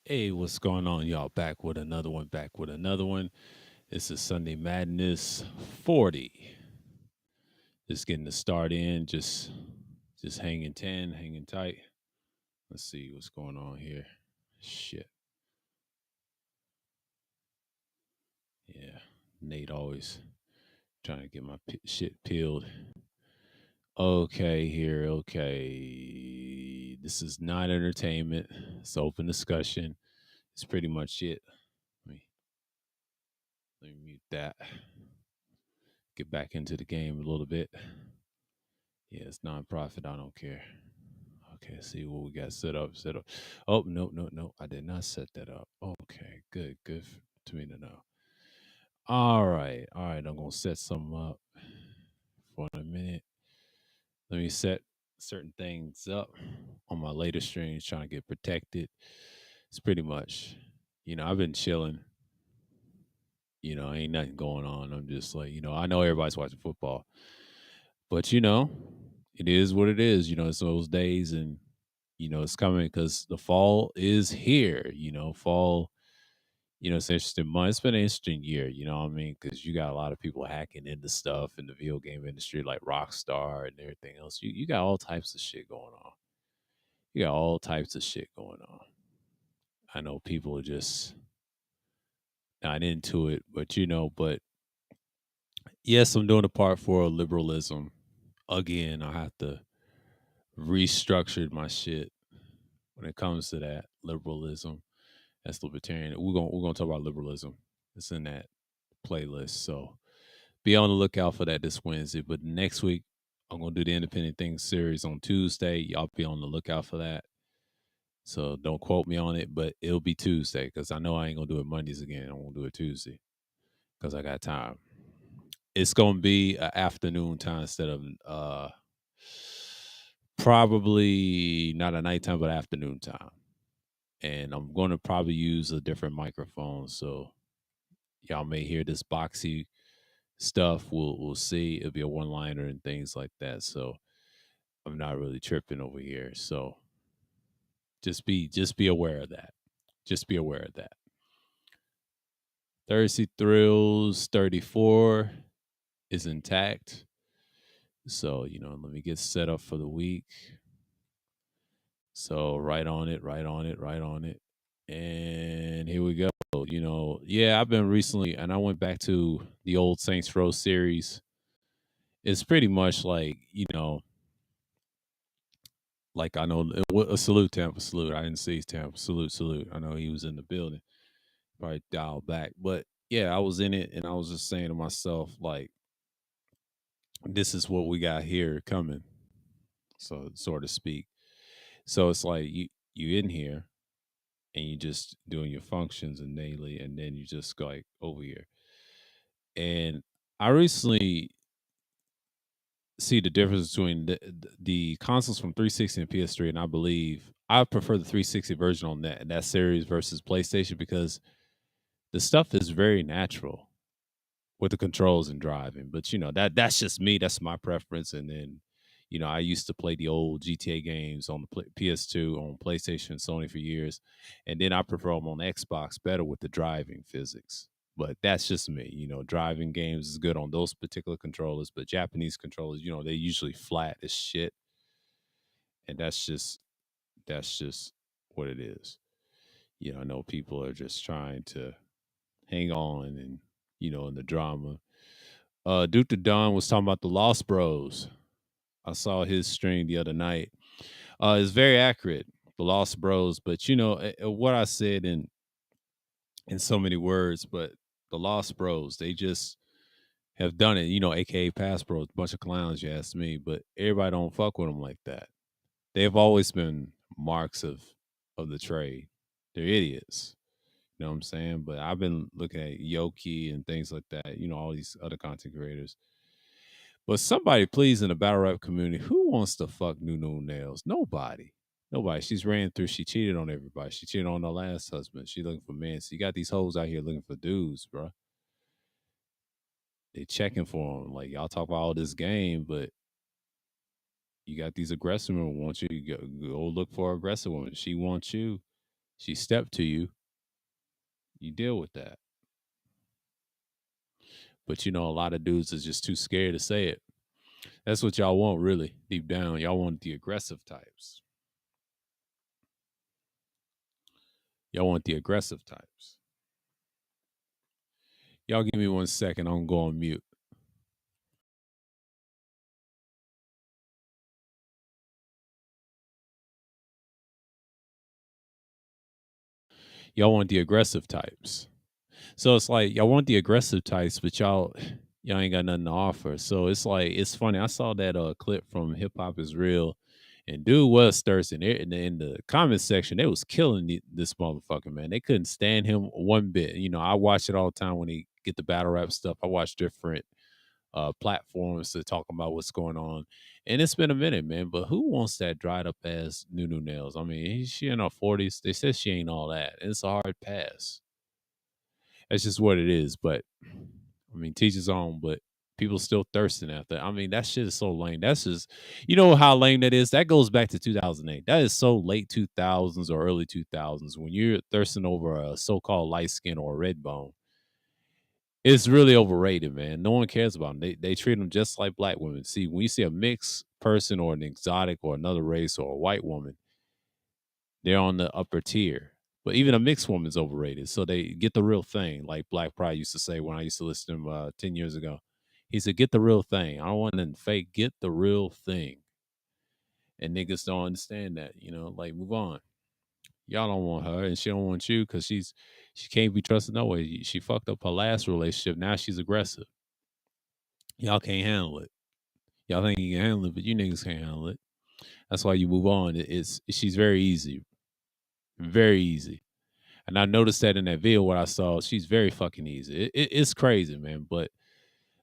Hey, what's going on, y'all? Back with another one. Back with another one. This is Sunday Madness 40. Just getting the start in. Just hanging 10, hanging tight. Let's see what's going on here. Shit. Yeah. Nate always trying to get my shit peeled. Okay, here. Okay. This is not entertainment. It's open discussion. It's pretty much it. Let me, let me mute that. Get back into the game a little bit. Yeah, it's nonprofit. I don't care. Okay, see what we got set up. Set up. Oh no, no, no! I did not set that up. Okay, good, good to me to know. All right, all right. I'm gonna set something up for a minute. Let me set certain things up on my later streams, trying to get protected. It's pretty much, I've been chilling. Ain't nothing going on. I'm just like, I know everybody's watching football, but it is what it is. It's those days, and it's coming because the fall is here. Fall. It's an interesting month. It's been an interesting year. You know what I mean? Because you got a lot of people hacking into stuff in the video game industry, like Rockstar and everything else. You got all types of shit going on. You got all types of shit going on. I know people are just not into it, but yes, I'm doing a part for liberalism. Again, I have to restructure my shit when it comes to that liberalism. That's libertarian. We're gonna talk about liberalism. It's in that playlist. So be on the lookout for that this Wednesday. But next week I'm gonna do the Independent Things series on Tuesday. Y'all be on the lookout for that. So don't quote me on it, but it'll be Tuesday because I know I ain't gonna do it Mondays again. I'm gonna do it Tuesday because I got time. It's gonna be an afternoon time instead of probably not a nighttime, but afternoon time. And I'm gonna probably use a different microphone, so y'all may hear this boxy stuff. We'll see. It'll be a one liner and things like that. So I'm not really tripping over here. So just be aware of that. Just be aware of that. Thursday Thrills 34 is intact. So, let me get set up for the week. So right on it, right on it, right on it. And here we go. Yeah, I've been recently, and I went back to the old Saints Row series. It's pretty much like I know a salute Tampa, salute. I didn't see Tampa, salute, salute. I know he was in the building, probably dialed back, but yeah, I was in it, and I was just saying to myself, like, this is what we got here coming, so to speak. So it's like you in here, and you just doing your functions and daily, and then you just go like over here. And I recently see the difference between the consoles from 360 and PS3, and I believe I prefer the 360 version on that series versus PlayStation because the stuff is very natural with the controls and driving. But that's just me. That's my preference. And then I used to play the old GTA games on the PS2 on PlayStation and Sony for years, and then I prefer them on Xbox better with the driving physics. But that's just me. Driving games is good on those particular controllers, but Japanese controllers, they usually flat as shit, and that's just what it is. I know people are just trying to hang on and in the drama. Duke the Don was talking about the Lost Bros. I saw his stream the other night. It's very accurate, the Lost Bros. But what I said in so many words, but the Lost Bros, they just have done it. AKA Pass Bros, bunch of clowns. You ask me, but everybody don't fuck with them like that. They've always been marks of the trade. They're idiots. You know what I'm saying? But I've been looking at Yoki and things like that. All these other content creators. But somebody, please, in the battle rap community, who wants to fuck Nunu Nails? Nobody. Nobody. She's ran through. She cheated on everybody. She cheated on her last husband. She looking for men. So you got these hoes out here looking for dudes, bro. They checking for them. Like y'all talk about all this game, but you got these aggressive women want you to go look for aggressive women. She wants you. She stepped to you, you deal with that. But a lot of dudes is just too scared to say it. That's what y'all want, really, deep down. Y'all want the aggressive types. Y'all want the aggressive types. Y'all give me 1 second. I'm going to go on mute. Y'all want the aggressive types. So it's like y'all want the aggressive types, but y'all ain't got nothing to offer. So it's like it's funny. I saw that clip from Hip Hop Is Real, and dude was thirsty. In the comment section, they was killing this motherfucker, man. They couldn't stand him one bit. I watch it all the time when he get the battle rap stuff. I watch different platforms to talk about what's going on. And it's been a minute, man. But who wants that dried up ass Nunu Nails? I mean, she in her 40s. They said she ain't all that. And it's a hard pass. That's just what it is. But I mean, teach his own. But people still thirsting after. I mean, that shit is so lame. That's just, how lame that is. That goes back to 2008. That is so late 2000s or early 2000s when you're thirsting over a so-called light skin or a red bone. It's really overrated, man. No one cares about them. They treat them just like black women. See, when you see a mixed person or an exotic or another race or a white woman, they're on the upper tier. But even a mixed woman's overrated. So they get the real thing, like Black Pride used to say when I used to listen to him 10 years ago. He said, get the real thing. I don't want nothing fake. Get the real thing. And niggas don't understand that, like move on. Y'all don't want her and she don't want you because she can't be trusted no way. She fucked up her last relationship. Now she's aggressive. Y'all can't handle it. Y'all think you can handle it, but you niggas can't handle it. That's why you move on. She's very easy. Very easy. And I noticed that in that video what I saw, she's very fucking easy. It's crazy, man. But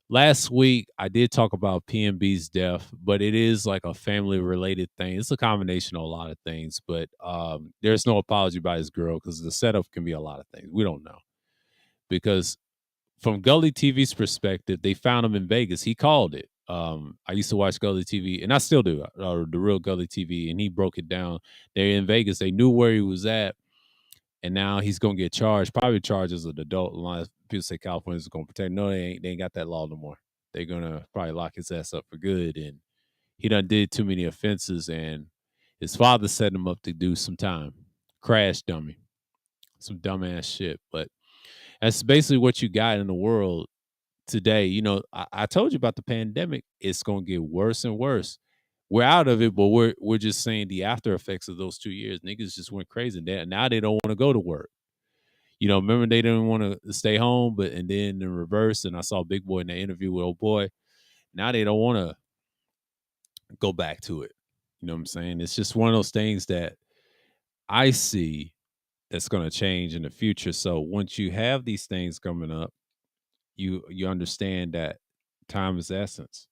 last week I did talk about PNB's death, but it is like a family related thing. It's a combination of a lot of things, but there's no apology by his girl because the setup can be a lot of things. We don't know. Because from Gully TV's perspective, they found him in Vegas. He called it. I used to watch Gully TV, and I still do, the real Gully TV, and he broke it down. They're in Vegas. They knew where he was at, and now he's gonna get charged. Probably charged as an adult. A lot of people say California's gonna protect. No, they ain't. They ain't got that law no more. They're gonna probably lock his ass up for good. And he done did too many offenses, and his father set him up to do some time. Crash dummy, some dumbass shit. But that's basically what you got in the world today. I told you about the pandemic. It's gonna get worse and worse. We're out of it, but we're just saying the after effects of those 2 years. Niggas just went crazy. Now they don't want to go to work. Remember they didn't want to stay home, and then in reverse. And I saw Big Boy in the interview with old boy. Now they don't want to go back to it. You know what I'm saying? It's just one of those things that I see that's going to change in the future. So once you have these things coming up, you understand that time is essence.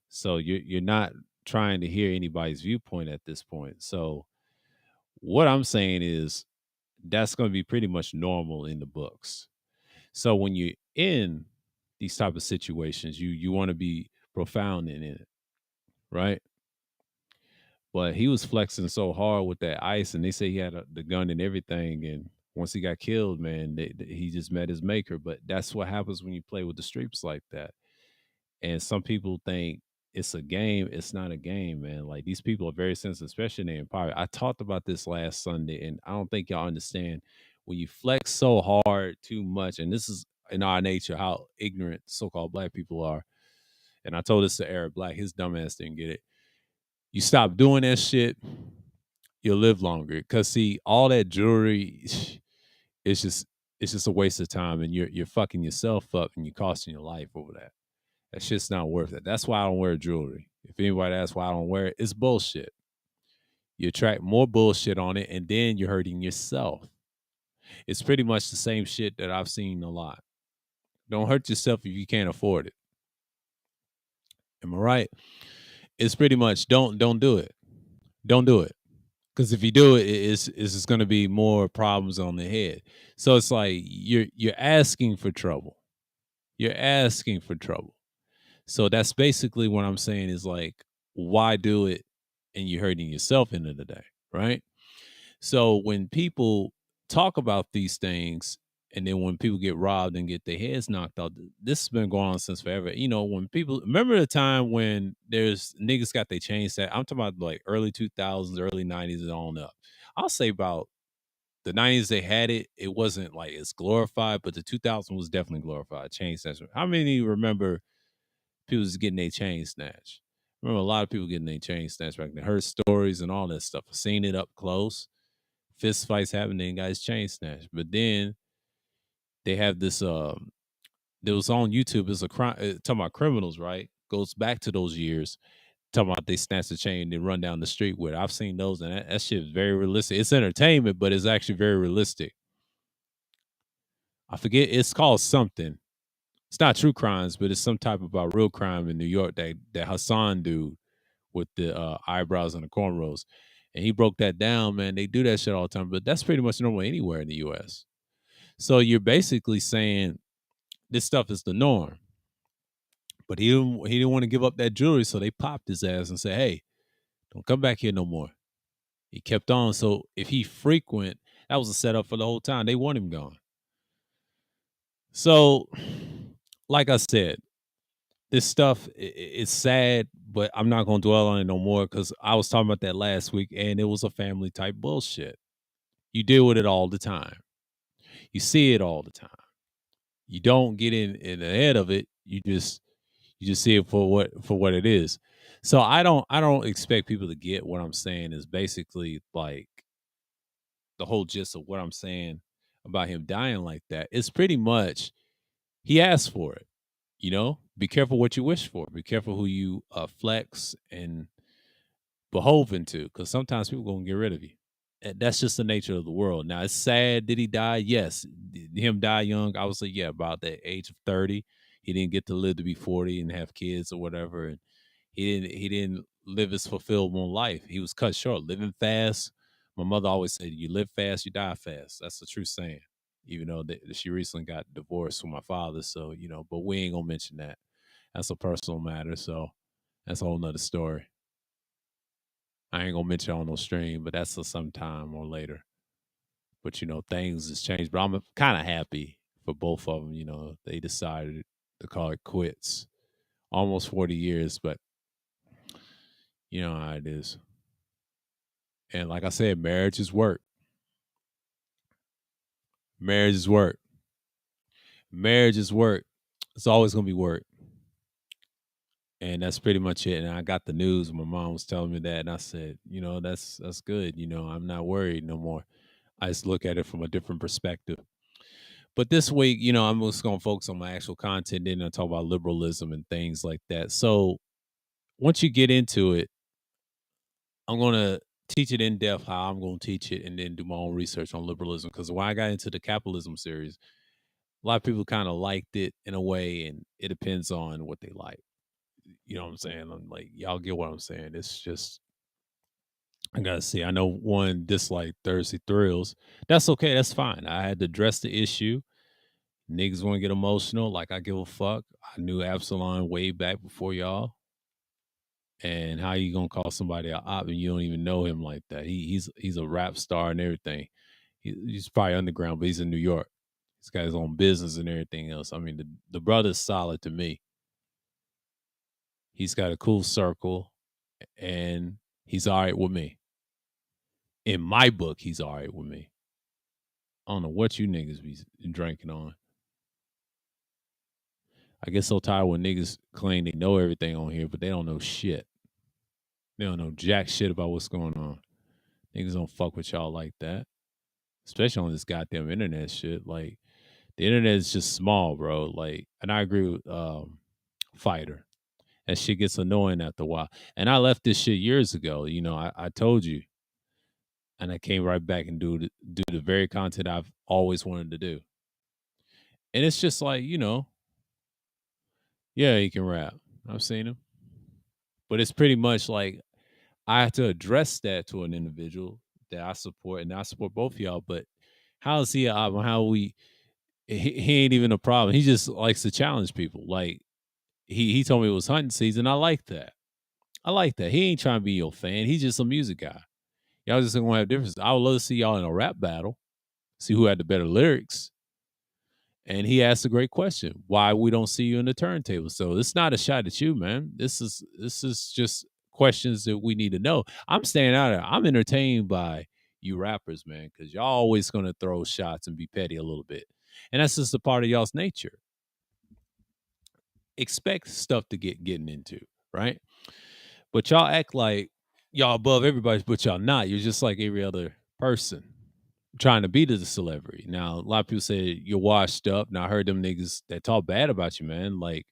So you're not trying to hear anybody's viewpoint at this point. So what I'm saying is that's going to be pretty much normal in the books. So when you're in these type of situations, you want to be profound in it, right? But he was flexing so hard with that ice, and they say he had the gun and everything. And once he got killed, man, he just met his maker. But that's what happens when you play with the streets like that. And some people think it's a game. It's not a game, man. Like these people are very sensitive, especially in the Empire. I talked about this last Sunday, and I don't think y'all understand when you flex so hard too much. And this is in our nature how ignorant so-called black people are. And I told this to Eric Black, his dumbass didn't get it. You stop doing that shit, you'll live longer. Cause see, all that jewelry, it's just a waste of time, and you're fucking yourself up, and you're costing your life over that. That shit's not worth it. That's why I don't wear jewelry. If anybody asks why I don't wear it, it's bullshit. You attract more bullshit on it, and then you're hurting yourself. It's pretty much the same shit that I've seen a lot. Don't hurt yourself if you can't afford it. Am I right? It's pretty much don't do it. Don't do it. Because if you do it, it's just going to be more problems on the head. So it's like you're asking for trouble. You're asking for trouble. So that's basically what I'm saying is like, why do it and you're hurting yourself end of the day, right? So when people talk about these things, and then when people get robbed and get their heads knocked out, this has been going on since forever. You know, when people remember the time when there's niggas got their chains set. I'm talking about like early 2000s, early 90s, and on up. I'll say about the 90s they had it. It wasn't like it's glorified, but the 2000s was definitely glorified. Chain snatching. How many remember people just getting their chain snatched? I remember a lot of people getting their chain snatched back then. Heard stories and all that stuff. Seen it up close. Fist fights happening, guys chain snatched. But then they have this that was on YouTube. It's a crime talking about criminals, right? Goes back to those years. Talking about they snatch the chain and run down the street with it. I've seen those, and that shit is very realistic. It's entertainment, but it's actually very realistic. I forget it's called something. It's not true crimes, but it's some type about real crime in New York that Hassan dude with the eyebrows and the cornrows. And he broke that down, man. They do that shit all the time, but that's pretty much normal anywhere in the US. So you're basically saying this stuff is the norm. But he didn't want to give up that jewelry, so they popped his ass and said, "Hey, don't come back here no more." He kept on. So if he frequent, that was a setup for the whole time. They want him gone. So, like I said, this stuff it's sad, but I'm not gonna dwell on it no more because I was talking about that last week, and it was a family type bullshit. You deal with it all the time. You see it all the time. You don't get in the head of it. You just see it for what it is. So I don't expect people to get what I'm saying is basically like the whole gist of what I'm saying about him dying like that. It's pretty much he asked for it. You know, be careful what you wish for. Be careful who you flex and beholden to, because sometimes people gonna get rid of you. And that's just the nature of the world. Now it's sad. Did he die? Yes. Did him die young? I would say yeah, about the age of 30. He didn't get to live to be 40 and have kids or whatever. And he didn't live his fulfillment life. He was cut short, living fast. My mother always said, "You live fast, you die fast." That's the true saying. Even though she recently got divorced from my father, so but we ain't gonna mention that. That's a personal matter, so that's a whole nother story. I ain't gonna mention it on no stream, but that's for some time or later. But things has changed. But I'm kind of happy for both of them. They decided to call it quits. Almost 40 years, but you know how it is. And like I said, marriage is work. Marriage is work. Marriage is work. It's always gonna be work. And that's pretty much it. And I got the news. My mom was telling me that, and I said, that's good. I'm not worried no more. I just look at it from a different perspective. But this week, I'm just gonna focus on my actual content, then I talk about liberalism and things like that. So once you get into it, I'm gonna teach it in depth how I'm gonna teach it, and then do my own research on liberalism. Because when I got into the capitalism series, a lot of people kind of liked it in a way, and it depends on what they like. You know what I'm saying? I'm like, y'all get what I'm saying. It's just I gotta see. I know one disliked Thursday Thrills. That's okay. That's fine. I had to address the issue. Niggas want to get emotional. Like I give a fuck. I knew Absalom way back before y'all. And how you gonna call somebody a op and you don't even know him like that? He's a rap star and everything. He's probably underground, but he's in New York. He's got his own business and everything else. I mean, the brother's solid to me. He's got a cool circle, and he's all right with me. In my book, he's all right with me. I don't know what you niggas be drinking on. I get so tired when niggas claim they know everything on here, but they don't know shit. They don't know jack shit about what's going on. Niggas don't fuck with y'all like that. Especially on this goddamn internet shit. Like, the internet is just small, bro. Like, and I agree with Fighter. That shit gets annoying after a while. And I left this shit years ago. I told you. And I came right back and do the very content I've always wanted to do. And it's just like, yeah, he can rap. I've seen him. But it's pretty much like I have to address that to an individual that I support, and I support both of y'all. But how is he how he ain't even a problem. He just likes to challenge people. Like he told me it was hunting season. I like that. I like that. He ain't trying to be your fan. He's just a music guy. Y'all just gonna have differences. I would love to see y'all in a rap battle, see who had the better lyrics. And he asked a great question: why we don't see you in the turntable? So it's not a shot at you, man. This is just questions that we need to know. I'm staying out of it. I'm entertained by you rappers, man, because y'all always gonna throw shots and be petty a little bit. And that's just a part of y'all's nature. Expect stuff to getting into, right? But y'all act like y'all above everybody, but y'all not. You're just like every other person trying to be the celebrity. Now, a lot of people say you're washed up. Now, I heard them niggas that talk bad about you, man. Like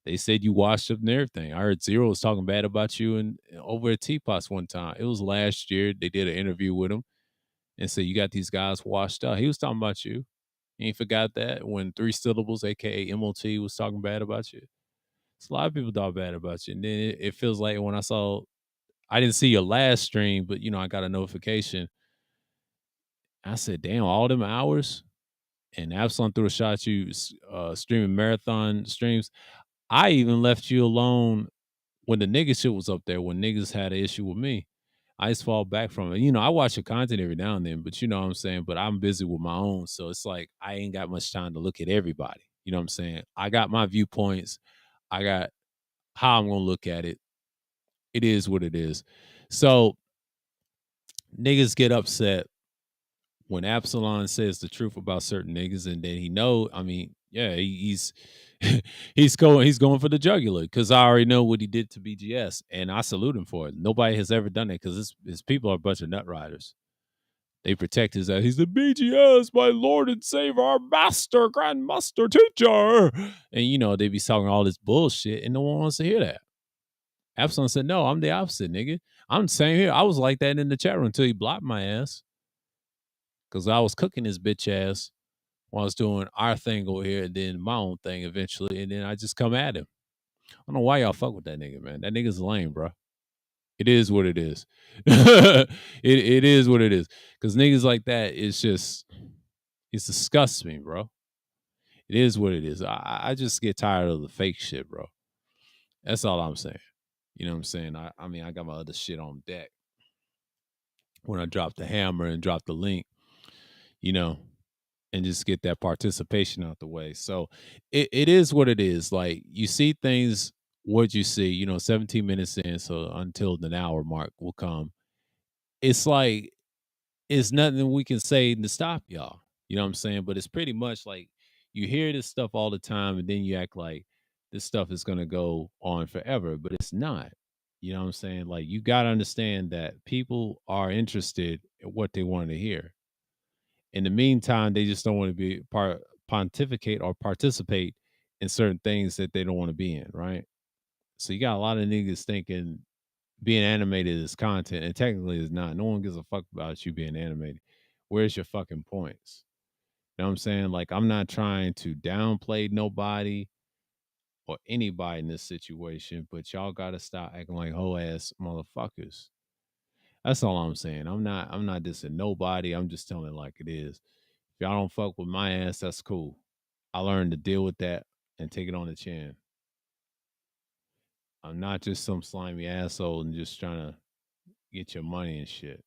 they said you washed up and everything. I heard Zero was talking bad about you and over at Teapots one time. It was last year. They did an interview with him and said you got these guys washed up. He was talking about you. You ain't forgot that when Three Syllables, aka MOT, was talking bad about you. So a lot of people talk bad about you. And then it feels like when I didn't see your last stream, but I got a notification. I said, damn, all them hours. And Absalom threw a shot at you streaming marathon streams. I even left you alone when the nigga shit was up there, when niggas had an issue with me. I just fall back from it. I watch your content every now and then, but you know what I'm saying? But I'm busy with my own. So it's like I ain't got much time to look at everybody. You know what I'm saying? I got my viewpoints. I got how I'm gonna look at it. It is what it is. So niggas get upset when Absalom says the truth about certain niggas, and then yeah, he's he's going for the jugular because I already know what he did to BGS, and I salute him for it. Nobody has ever done it because his people are a bunch of nut riders. They protect his ass. He's the BGS, my Lord and Savior, our master, grandmaster, teacher, and they be talking all this bullshit, and no one wants to hear that. Absalom said, "No, I'm the opposite, nigga. I'm the same here. I was like that in the chat room until he blocked my ass." Because I was cooking his bitch ass while I was doing our thing over here and then my own thing eventually. And then I just come at him. I don't know why y'all fuck with that nigga, man. That nigga's lame, bro. It is what it is. it is what it is. Because niggas like that, it disgusts me, bro. It is what it is. I just get tired of the fake shit, bro. That's all I'm saying. You know what I'm saying? I got my other shit on deck. When I drop the hammer and drop the link, you know, and just get that participation out the way. So it is what it is. Like you see things, what you see, 17 minutes in, so until the hour mark will come. It's like it's nothing we can say to stop y'all. You know what I'm saying? But it's pretty much like you hear this stuff all the time and then you act like this stuff is gonna go on forever, but it's not. You know what I'm saying? Like you gotta understand that people are interested in what they want to hear. In the meantime, they just don't want to pontificate or participate in certain things that they don't want to be in, right? So you got a lot of niggas thinking being animated is content, and technically it's not. No one gives a fuck about you being animated. Where's your fucking points? You know what I'm saying? Like I'm not trying to downplay nobody or anybody in this situation, but y'all gotta stop acting like hoe ass motherfuckers. That's all I'm saying. I'm not dissing nobody. I'm just telling it like it is. If y'all don't fuck with my ass, that's cool. I learned to deal with that and take it on the chin. I'm not just some slimy asshole and just trying to get your money and shit.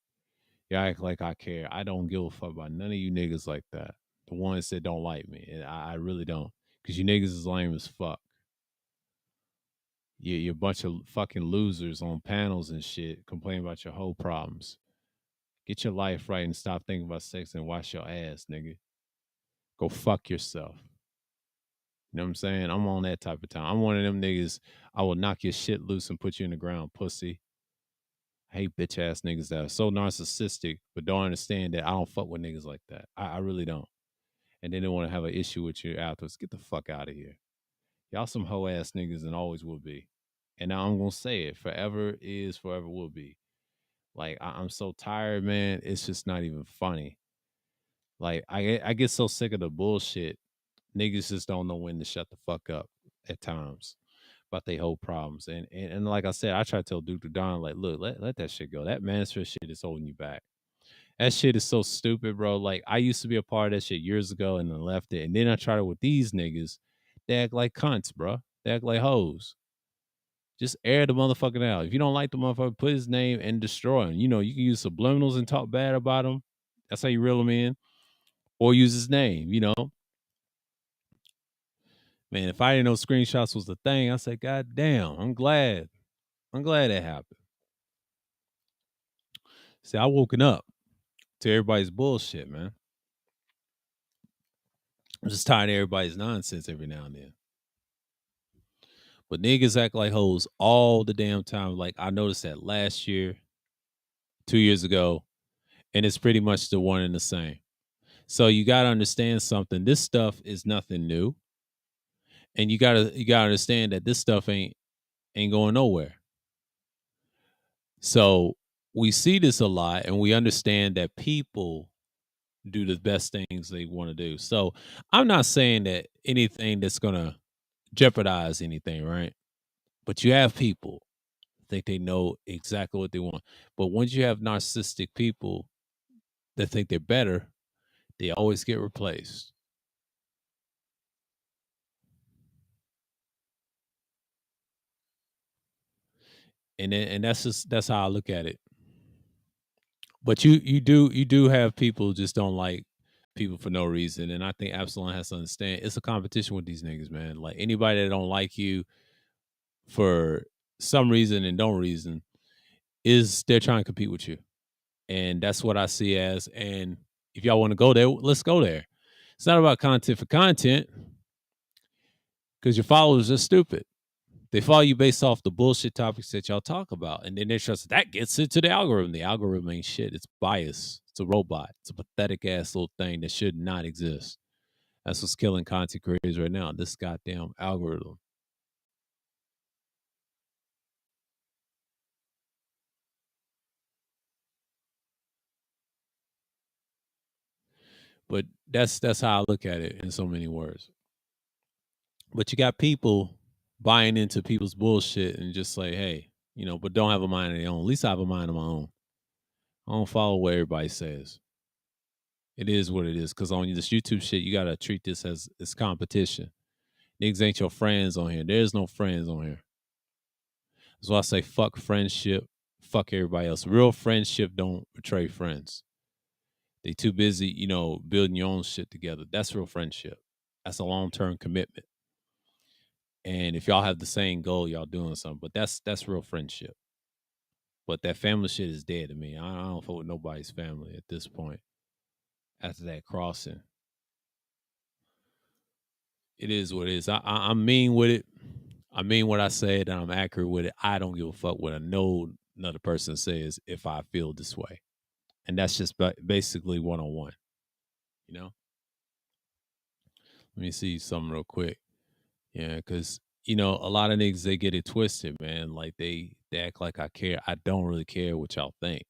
Y'all act like I care. I don't give a fuck about none of you niggas like that. The ones that don't like me. And I really don't. Because you niggas is lame as fuck. You're a bunch of fucking losers on panels and shit complaining about your whole problems. Get your life right and stop thinking about sex and wash your ass, nigga. Go fuck yourself. You know what I'm saying? I'm on that type of time. I'm one of them niggas. I will knock your shit loose and put you in the ground, pussy. I hate bitch ass niggas that are so narcissistic, but don't understand that I don't fuck with niggas like that. I really don't. And then they want to have an issue with you afterwards. Get the fuck out of here. Y'all some hoe ass niggas and always will be. And now I'm gonna say it. Forever is, forever will be. Like I'm so tired, man. It's just not even funny. Like I get so sick of the bullshit. Niggas just don't know when to shut the fuck up at times about their whole problems. And like I said, I try to tell Duke to Don, like, look, let that shit go. That Mansfield shit is holding you back. That shit is so stupid, bro. Like I used to be a part of that shit years ago and then left it. And then I tried it with these niggas. They act like cunts, bro. They act like hoes. Just air the motherfucker out. If you don't like the motherfucker, put his name and destroy him. You know, you can use subliminals and talk bad about him. That's how you reel him in. Or use his name, you know. Man, if I didn't know screenshots was the thing, I said, God damn, I'm glad. I'm glad that happened. See, I woken up to everybody's bullshit, man. I'm just tired of everybody's nonsense every now and then. But niggas act like hoes all the damn time. Like I noticed that last year, 2 years ago, and it's pretty much the one and the same. So you gotta understand something. This stuff is nothing new. And you gotta understand that this stuff ain't going nowhere. So we see this a lot and we understand that people do the best things they want to do. So I'm not saying that anything that's gonna jeopardize anything, right? But you have people think they know exactly what they want. But once you have narcissistic people that think they're better, they always get replaced. And that's how I look at it. But you do have people just don't like people for no reason. And I think Absalom has to understand it's a competition with these niggas, man. Like anybody that don't like you for some reason and don't reason is they're trying to compete with you. And that's what I see as. And if y'all want to go there, let's go there. It's not about content for content because your followers are stupid. They follow you based off the bullshit topics that y'all talk about. And then they're just that gets into the algorithm. The algorithm ain't shit. It's bias. It's a robot. It's a pathetic ass little thing that should not exist. That's what's killing content creators right now. This goddamn algorithm. But that's how I look at it in so many words. But you got people buying into people's bullshit and just like, hey, but don't have a mind of their own. At least I have a mind of my own. I don't follow what everybody says. It is what it is. Because on this YouTube shit, you gotta treat this as competition. Niggas ain't your friends on here. There's no friends on here. That's why I say fuck friendship, fuck everybody else. Real friendship don't betray friends. They too busy, building your own shit together. That's real friendship. That's a long term commitment. And if y'all have the same goal, y'all doing something. But that's real friendship. But that family shit is dead to me. I don't fuck with nobody's family at this point. After that crossing, it is what it is. I'm mean with it. I mean what I said, and I'm accurate with it. I don't give a fuck what another person says if I feel this way, and that's just basically one on one. You know. Let me see something real quick. Yeah, because a lot of niggas they get it twisted, man. Like they act like I care. I don't really care what y'all think,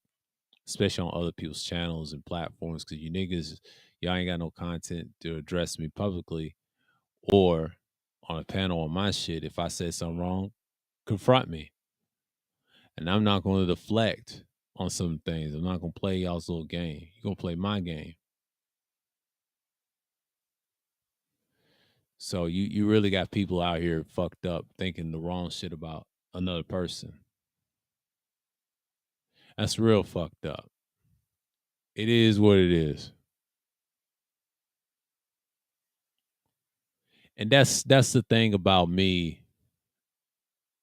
especially on other people's channels and platforms. Because you niggas, y'all ain't got no content to address me publicly or on a panel on my shit. If I said something wrong, confront me. And I'm not going to deflect on some things. I'm not going to play y'all's little game. You're going to play my game. So you really got people out here fucked up thinking the wrong shit about another person. That's real fucked up. It is what it is. And that's the thing about me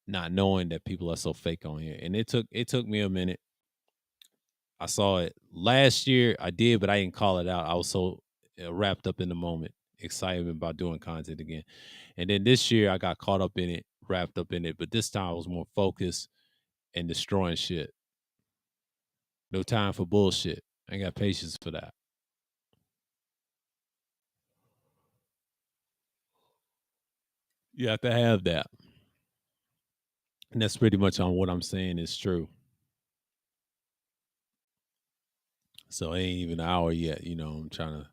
not knowing that people are so fake on here. And it took me a minute. I saw it last year. I did, but I didn't call it out. I was so wrapped up in the moment, excited about doing content again. And then this year, I got caught up in it, wrapped up in it. But this time, I was more focused and destroying shit. No time for bullshit. I ain't got patience for that. You have to have that. And that's pretty much on what I'm saying is true. So it ain't even an hour yet. I'm trying to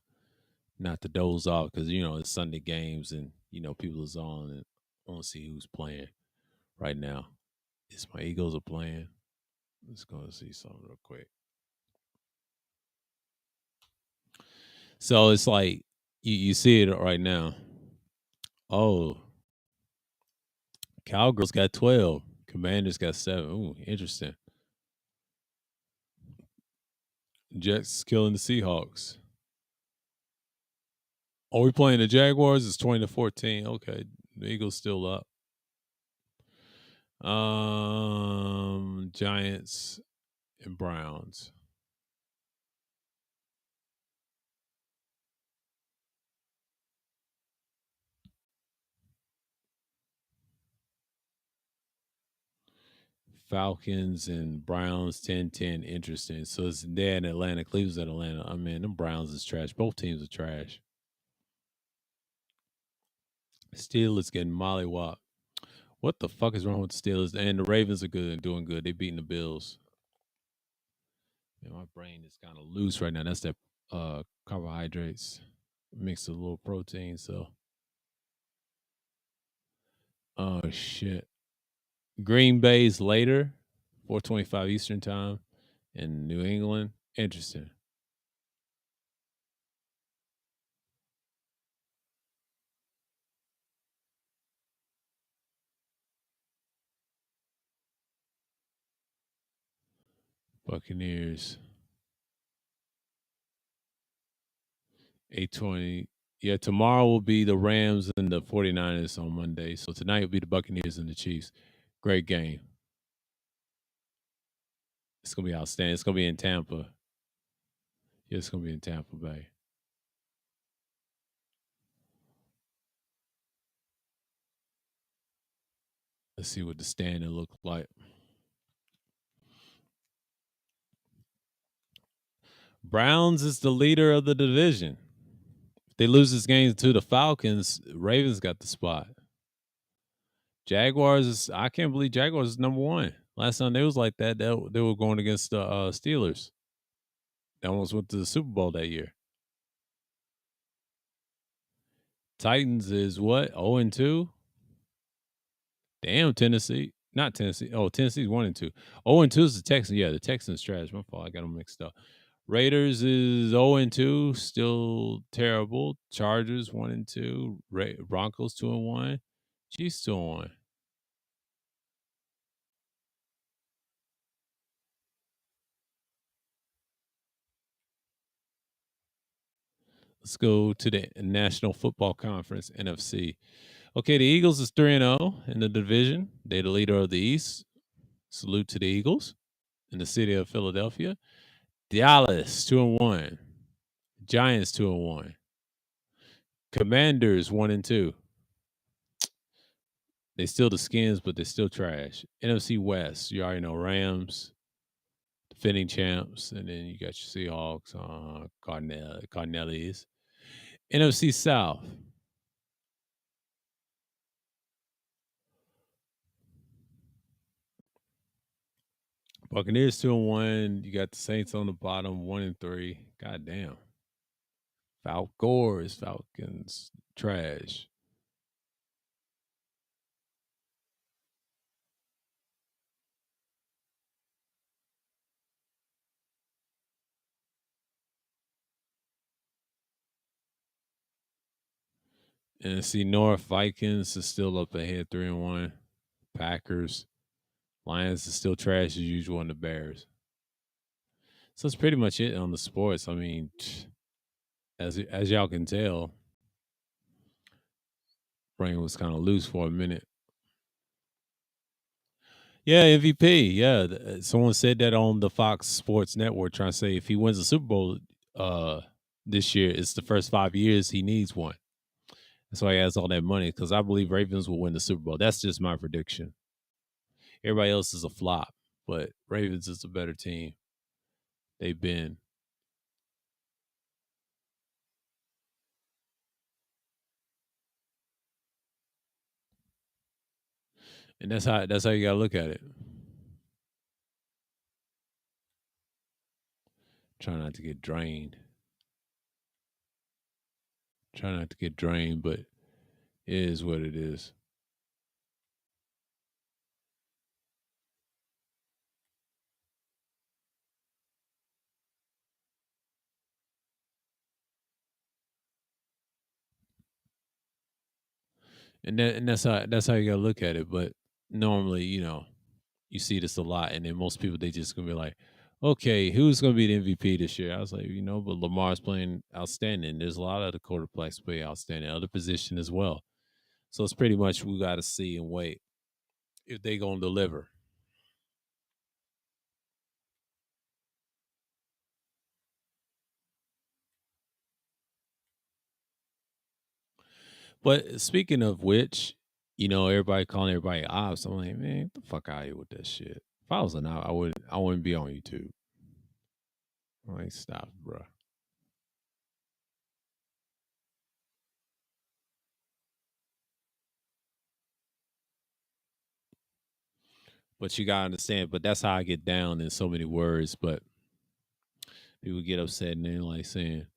not to doze off because it's Sunday games and people is on and I want to see who's playing right now. It's my Eagles are playing. Let's go and see something real quick. So it's like you see it right now. Oh, Cowgirls got 12. Commanders got 7. Ooh, interesting. Jets killing the Seahawks. Are we playing the Jaguars? It's 20-14. Okay. The Eagles still up. Giants and Browns. Falcons and Browns 10-10. Interesting. So it's there in Atlanta. Cleveland's at Atlanta. I mean, them Browns is trash. Both teams are trash. Steelers getting mollywopped. What the fuck is wrong with the Steelers? And the Ravens are good and doing good. They beating the Bills. Man, my brain is kind of loose right now. That's that carbohydrates mixed with a little protein. So, oh shit. Green Bay's later, 4:25 Eastern time in New England. Interesting. Buccaneers 8:20. Yeah, tomorrow will be the Rams and the 49ers on Monday. So tonight will be the Buccaneers and the Chiefs. Great game. It's gonna be outstanding. It's gonna be in Tampa. Yeah, it's gonna be in Tampa Bay. Let's see what the standing look like. Browns is the leader of the division. If they lose this game to the Falcons, Ravens got the spot. Jaguars is I can't believe Jaguars is number one. Last time they was like that, they were going against the Steelers. They almost went to the Super Bowl that year. Titans is what? 0-2? Damn, Tennessee. Not Tennessee. Oh, Tennessee's 1-2. 0-2 is the Texans. Yeah, the Texans trash. My fault. I got them mixed up. Raiders is 0-2, still terrible. Chargers 1-2. Broncos 2-1. Chiefs 2-1. Let's go to the National Football Conference, NFC. Okay, the Eagles is 3-0 in the division. They're the leader of the East. Salute to the Eagles in the city of Philadelphia. Dallas 2-1. Giants 2-1. Commanders 1-2. They still the Skins, but they're still trash. NFC West, you already know Rams, defending champs, and then you got your Seahawks, Cardinellis. NFC South. Buccaneers 2-1. You got the Saints on the bottom, 1-3. God damn. Falcons, trash. NFC North, Vikings is still up ahead, 3-1. Packers, Lions is still trash as usual, and the Bears. So that's pretty much it on the sports. I mean, as y'all can tell, brain was kind of loose for a minute. Yeah, MVP. Yeah, someone said that on the Fox Sports Network, trying to say if he wins the Super Bowl this year, it's the first 5 years he needs one. That's why he has all that money, because I believe Ravens will win the Super Bowl. That's just my prediction. Everybody else is a flop, but Ravens is a better team. They've been. And that's how you gotta look at it. Try not to get drained. Try not to get drained, but it is what it is. And that's how you gotta look at it. But normally, You see this a lot, and then most people they just gonna be like, okay, who's gonna be the MVP this year? I was like, but Lamar's playing outstanding. There's a lot of the quarterbacks play outstanding, other position as well. So it's pretty much we got to see and wait if they gonna deliver. But speaking of which, everybody calling everybody ops. I'm like, man, get the fuck out of here with that shit. If I was an op, I wouldn't be on YouTube. I'm like, stop, bro. But you gotta understand. But that's how I get down in so many words. But people get upset and they're like saying,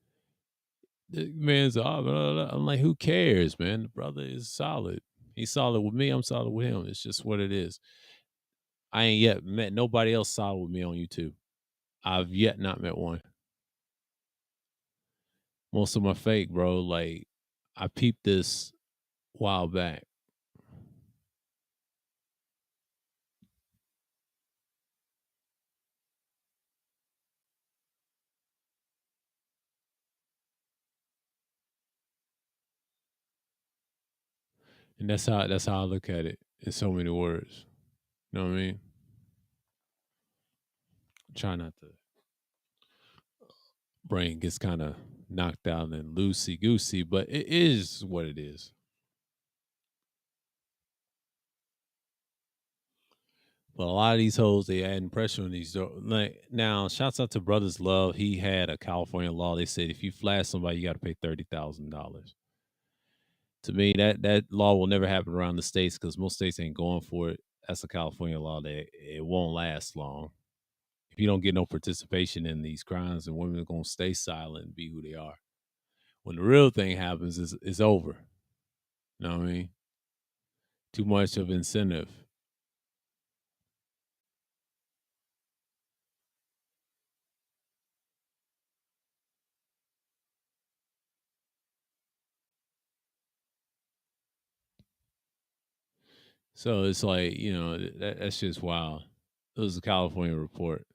"The man's off." Blah, blah, blah." I'm like, who cares, man? The brother is solid. He's solid with me. I'm solid with him. It's just what it is. I ain't yet met nobody else solid with me on YouTube. I've yet not met one. Most of my fake, bro. Like I peeped this a while back. And that's how I look at it in so many words. You know what I mean? Try not to brain gets kind of knocked out and loosey goosey, but it is what it is. But a lot of these hoes, they adding pressure on these. Like now, shouts out to Brothers Love. He had a California law. They said if you flash somebody, you got to pay $30,000. To me, that law will never happen around the states because most states ain't going for it. That's a California law that it won't last long. If you don't get no participation in these crimes, and women are gonna stay silent and be who they are. When the real thing happens, is it's over. You know what I mean? Too much of incentive. So it's like, that's just wild. It was a California report.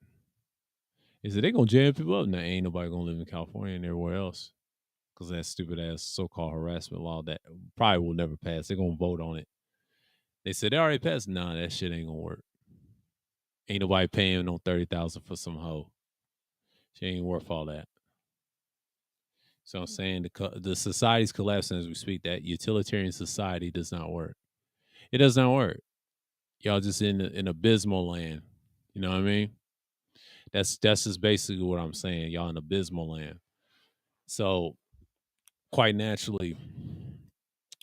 Is it they gonna jam people up? Now ain't nobody gonna live in California and everywhere else because that stupid ass so called harassment law that probably will never pass. They're gonna vote on it. They said they already passed. Nah, that shit ain't gonna work. Ain't nobody paying no 30,000 for some hoe. She ain't worth all that. So I'm saying the society's collapsing as we speak. That utilitarian society does not work. It does not work. Y'all just in abysmal land. You know what I mean? That's just basically what I'm saying. Y'all in abysmal land. So quite naturally,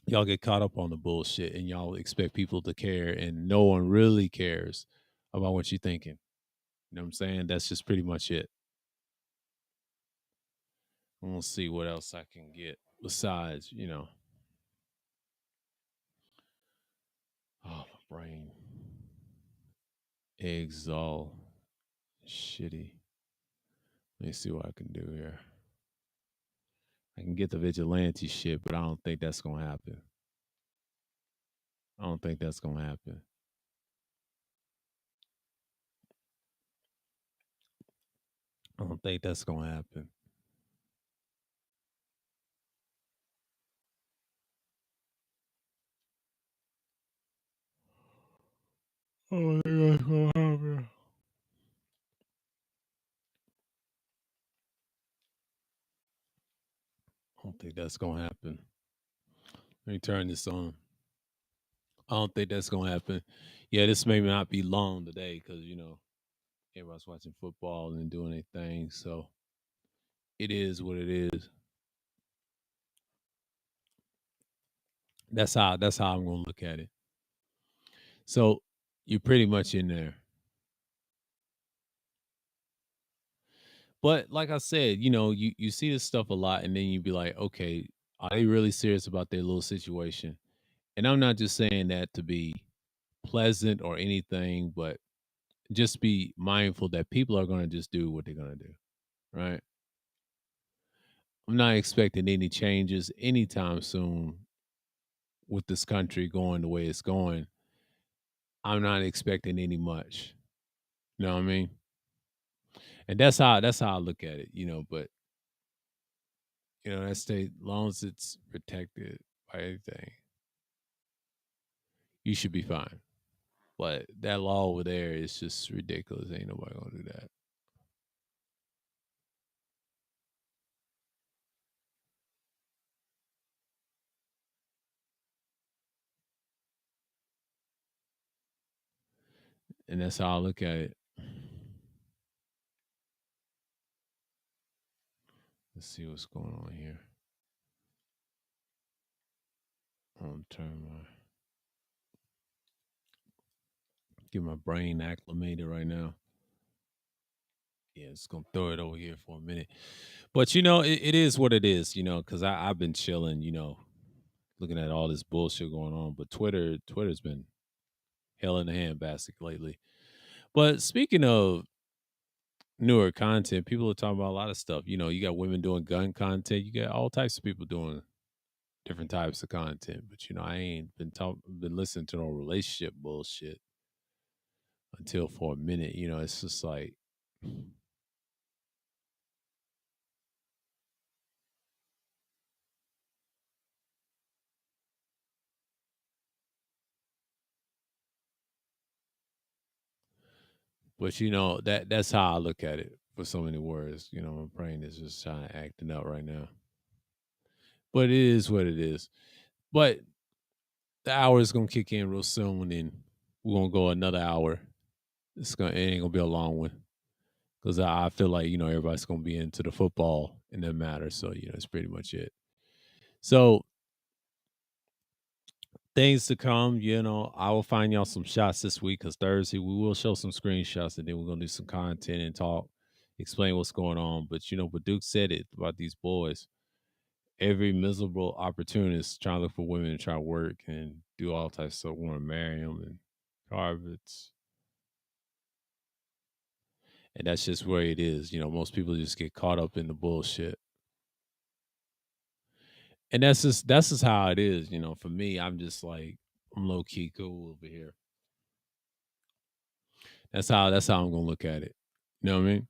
y'all get caught up on the bullshit and y'all expect people to care, and no one really cares about what you're thinking. You know what I'm saying? That's just pretty much it. I'm gonna see what else I can get besides, oh my brain. Exalt shitty. Let me see what I can do here. I can get the vigilante shit, but I don't think that's gonna happen. I don't think that's gonna happen. I don't think that's gonna happen. I don't think that's gonna happen. I don't think that's gonna happen. Let me turn this on. I don't think that's gonna happen. Yeah, this may not be long today because everybody's watching football and doing their thing. So it is what it is. That's how I'm gonna look at it. So you're pretty much in there. But like I said, you see this stuff a lot, and then you be like, okay, are they really serious about their little situation? And I'm not just saying that to be pleasant or anything, but just be mindful that people are going to just do what they're going to do, right? I'm not expecting any changes anytime soon with this country going the way it's going. I'm not expecting any much. You know what I mean? And that's how I look at it, but that state, long as it's protected by anything, you should be fine. But that law over there is just ridiculous. Ain't nobody gonna do that. And that's how I look at it. Let's see what's going on here. I'm turn my get my brain acclimated right now. Yeah, it's gonna throw it over here for a minute. But it is what it is, because I've been chilling, looking at all this bullshit going on. But Twitter's been hell in the handbasket lately. But speaking of newer content, people are talking about a lot of stuff. You got women doing gun content, you got all types of people doing different types of content. But I ain't been listening to no relationship bullshit until for a minute. It's just like, but that's how I look at it. For so many words, my brain is just trying acting up right now. But it is what it is. But the hour is gonna kick in real soon, and we're gonna go another hour. It ain't gonna be a long one because I feel like everybody's gonna be into the football and that matter. So it's pretty much it. So things to come. I will find y'all some shots this week because Thursday we will show some screenshots and then we're gonna do some content and talk, explain what's going on. But Duke said it about these boys. Every miserable opportunist trying to look for women and try to work and do all types of stuff, want to marry them and Harvard's. And that's just where it is. Most people just get caught up in the bullshit. And that's just how it is. For me, I'm just like, I'm low key cool over here. That's how I'm gonna look at it. You know what I mean?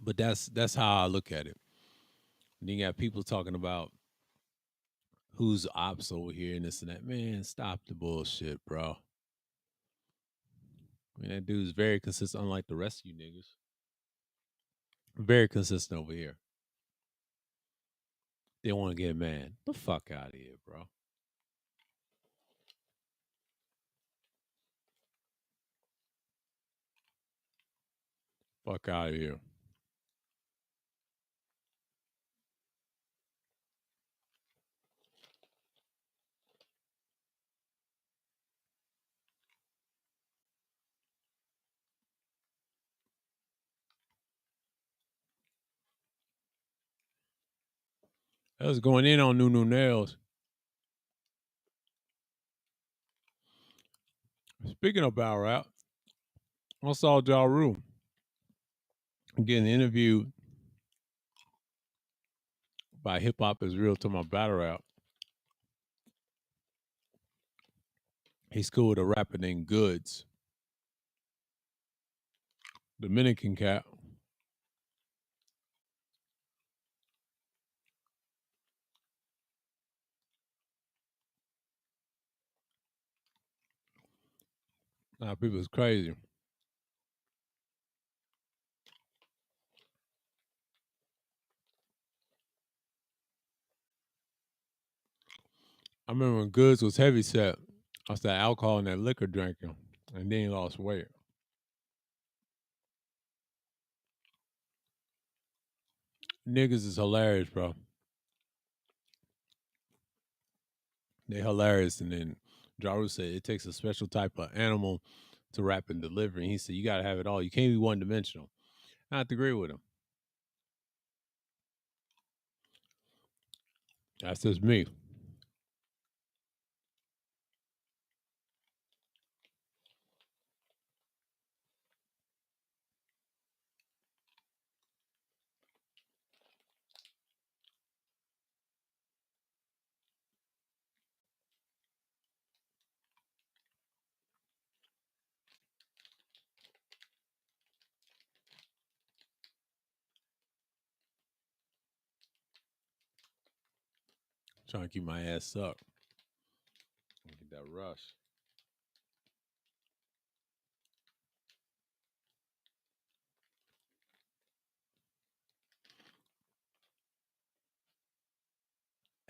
But that's how I look at it. And then you got people talking about who's ops over here and this and that. Man, stop the bullshit, bro. I mean, that dude's very consistent, unlike the rest of you niggas. Very consistent over here. They want to get mad. The fuck out of here, bro. Fuck out of here. I was going in on New Nails. Speaking of battle rap, I saw Ja Rule getting interviewed by Hip Hop is Real to my battle rap. He's cool with a rapper named Goods, Dominican cat. Now people is crazy. I remember when Goods was heavy set. I that alcohol and that liquor drinking, and then he lost weight. Niggas is hilarious, bro. They hilarious. And then Jaru said it takes a special type of animal to rap and deliver. And he said you gotta have it all. You can't be one dimensional. I have to agree with him. That's just me. Trying to keep my ass up. Get that rush.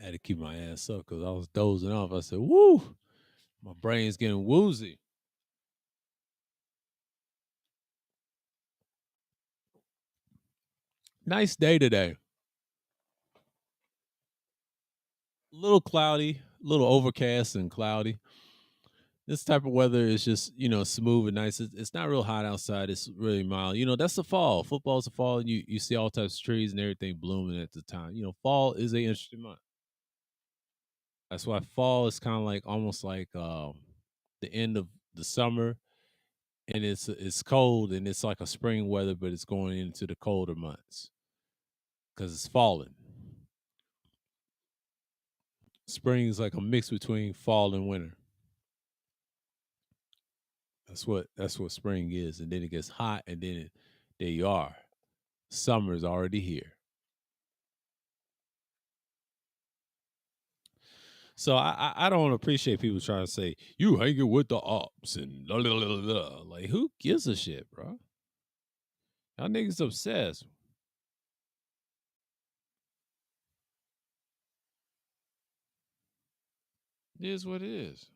I had to keep my ass up because I was dozing off. I said, "Woo, my brain's getting woozy." Nice day today. A little cloudy, a little overcast and cloudy. This type of weather is just, smooth and nice. It's not real hot outside. It's really mild. That's the fall. Football's the fall, and you see all types of trees and everything blooming at the time. Fall is a interesting month. That's why fall is kind of like almost like the end of the summer, and it's cold and it's like a spring weather, but it's going into the colder months because it's falling. Spring is like a mix between fall and winter. That's what spring is, and then it gets hot, and then there you are. Summer's already here. So I don't appreciate people trying to say you hanging with the ops and blah, blah, blah, blah. Like who gives a shit, bro? Y'all niggas obsessed. It is what it is.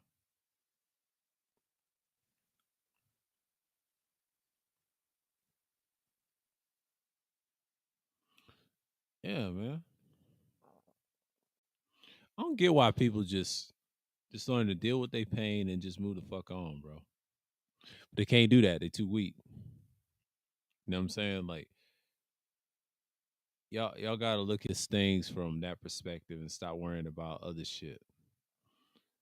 Yeah, man. I don't get why people just learn to deal with their pain and just move the fuck on, bro. They can't do that. They too weak. You know what I'm saying? Like y'all gotta look at things from that perspective and stop worrying about other shit.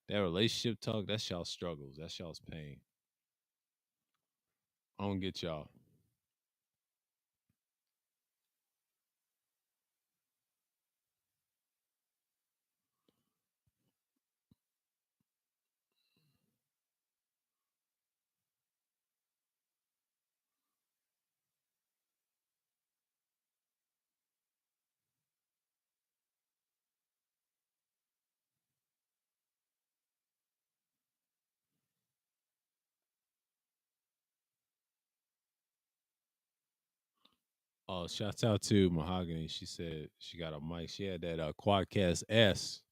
That relationship talk, that's y'all struggles. That's y'all's pain. I don't get y'all. Oh, shouts out to Mahogany. She said she got a mic. She had that Quadcast S.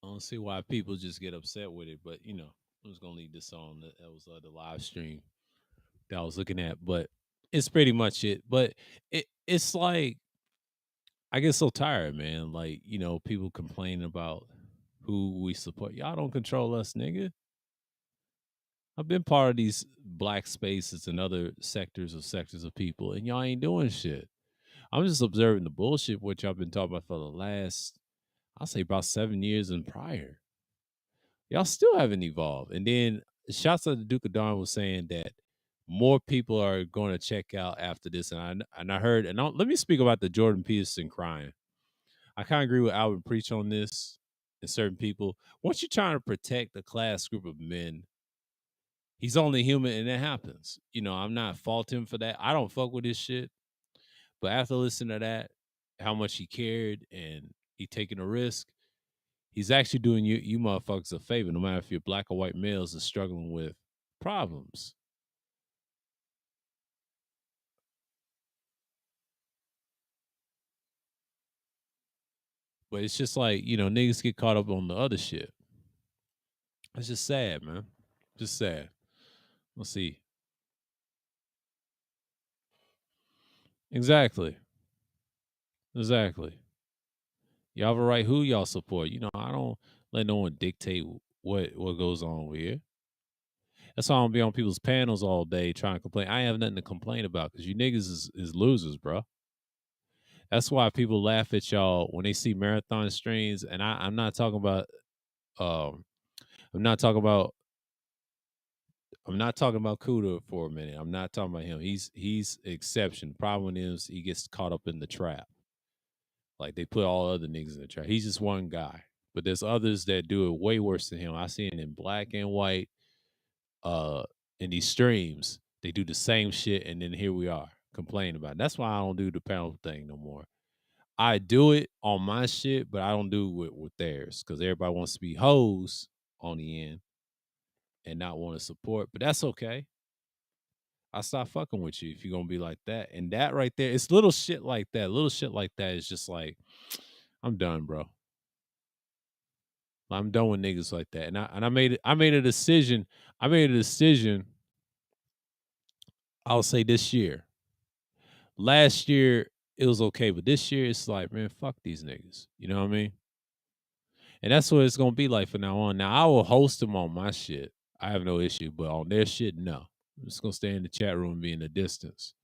I don't see why people just get upset with it, but I'm just gonna leave this on. That was the live stream that I was looking at, but it's pretty much it. But it's like I get so tired, man. Like people complaining about who we support. Y'all don't control us, nigga. I've been part of these black spaces and other sectors of people, and y'all ain't doing shit. I'm just observing the bullshit which I've been talking about for the last, I'll say about 7 years and prior. Y'all still haven't evolved. And then shots of the Duke of Darn was saying that more people are going to check out after this. And I heard, and let me speak about the Jordan Peterson crying. I kind of agree with Alvin Preach on this and certain people. Once you're trying to protect a class group of men, he's only human and it happens. I'm not faulting him for that. I don't fuck with this shit. But after listening to that, how much he cared and he taking a risk, he's actually doing you motherfuckers a favor, no matter if you're black or white males are struggling with problems. But it's just like, niggas get caught up on the other shit. It's just sad, man. Just sad. Let's see. Exactly. Exactly. Y'all have a right who y'all support. I don't let no one dictate what goes on here. That's why I don't be on people's panels all day trying to complain. I ain't have nothing to complain about because you niggas is losers, bro. That's why people laugh at y'all when they see marathon streams. And I'm not talking about um I'm not talking about I'm not talking about Cuda for a minute. I'm not talking about him. He's exception. Problem is he gets caught up in the trap. Like they put all other niggas in the trap. He's just one guy. But there's others that do it way worse than him. I see it in black and white, uh, in these streams. They do the same shit, and then here we are complaining about it. That's why I don't do the panel thing no more. I do it on my shit, but I don't do it with theirs because everybody wants to be hoes on the end and not want to support. But that's okay. I stop fucking with you if you're gonna be like that. And that right there, it's little shit like that. Little shit like that is just like, I'm done, bro. I'm done with niggas like that. And I made it. I made a decision. I made a decision. I'll say this year. Last year it was okay, but this year it's like, man, fuck these niggas. You know what I mean? And that's what it's gonna be like from now on. Now I will host them on my shit. I have no issue, but on their shit, no. I'm just gonna stay in the chat room and be in the distance.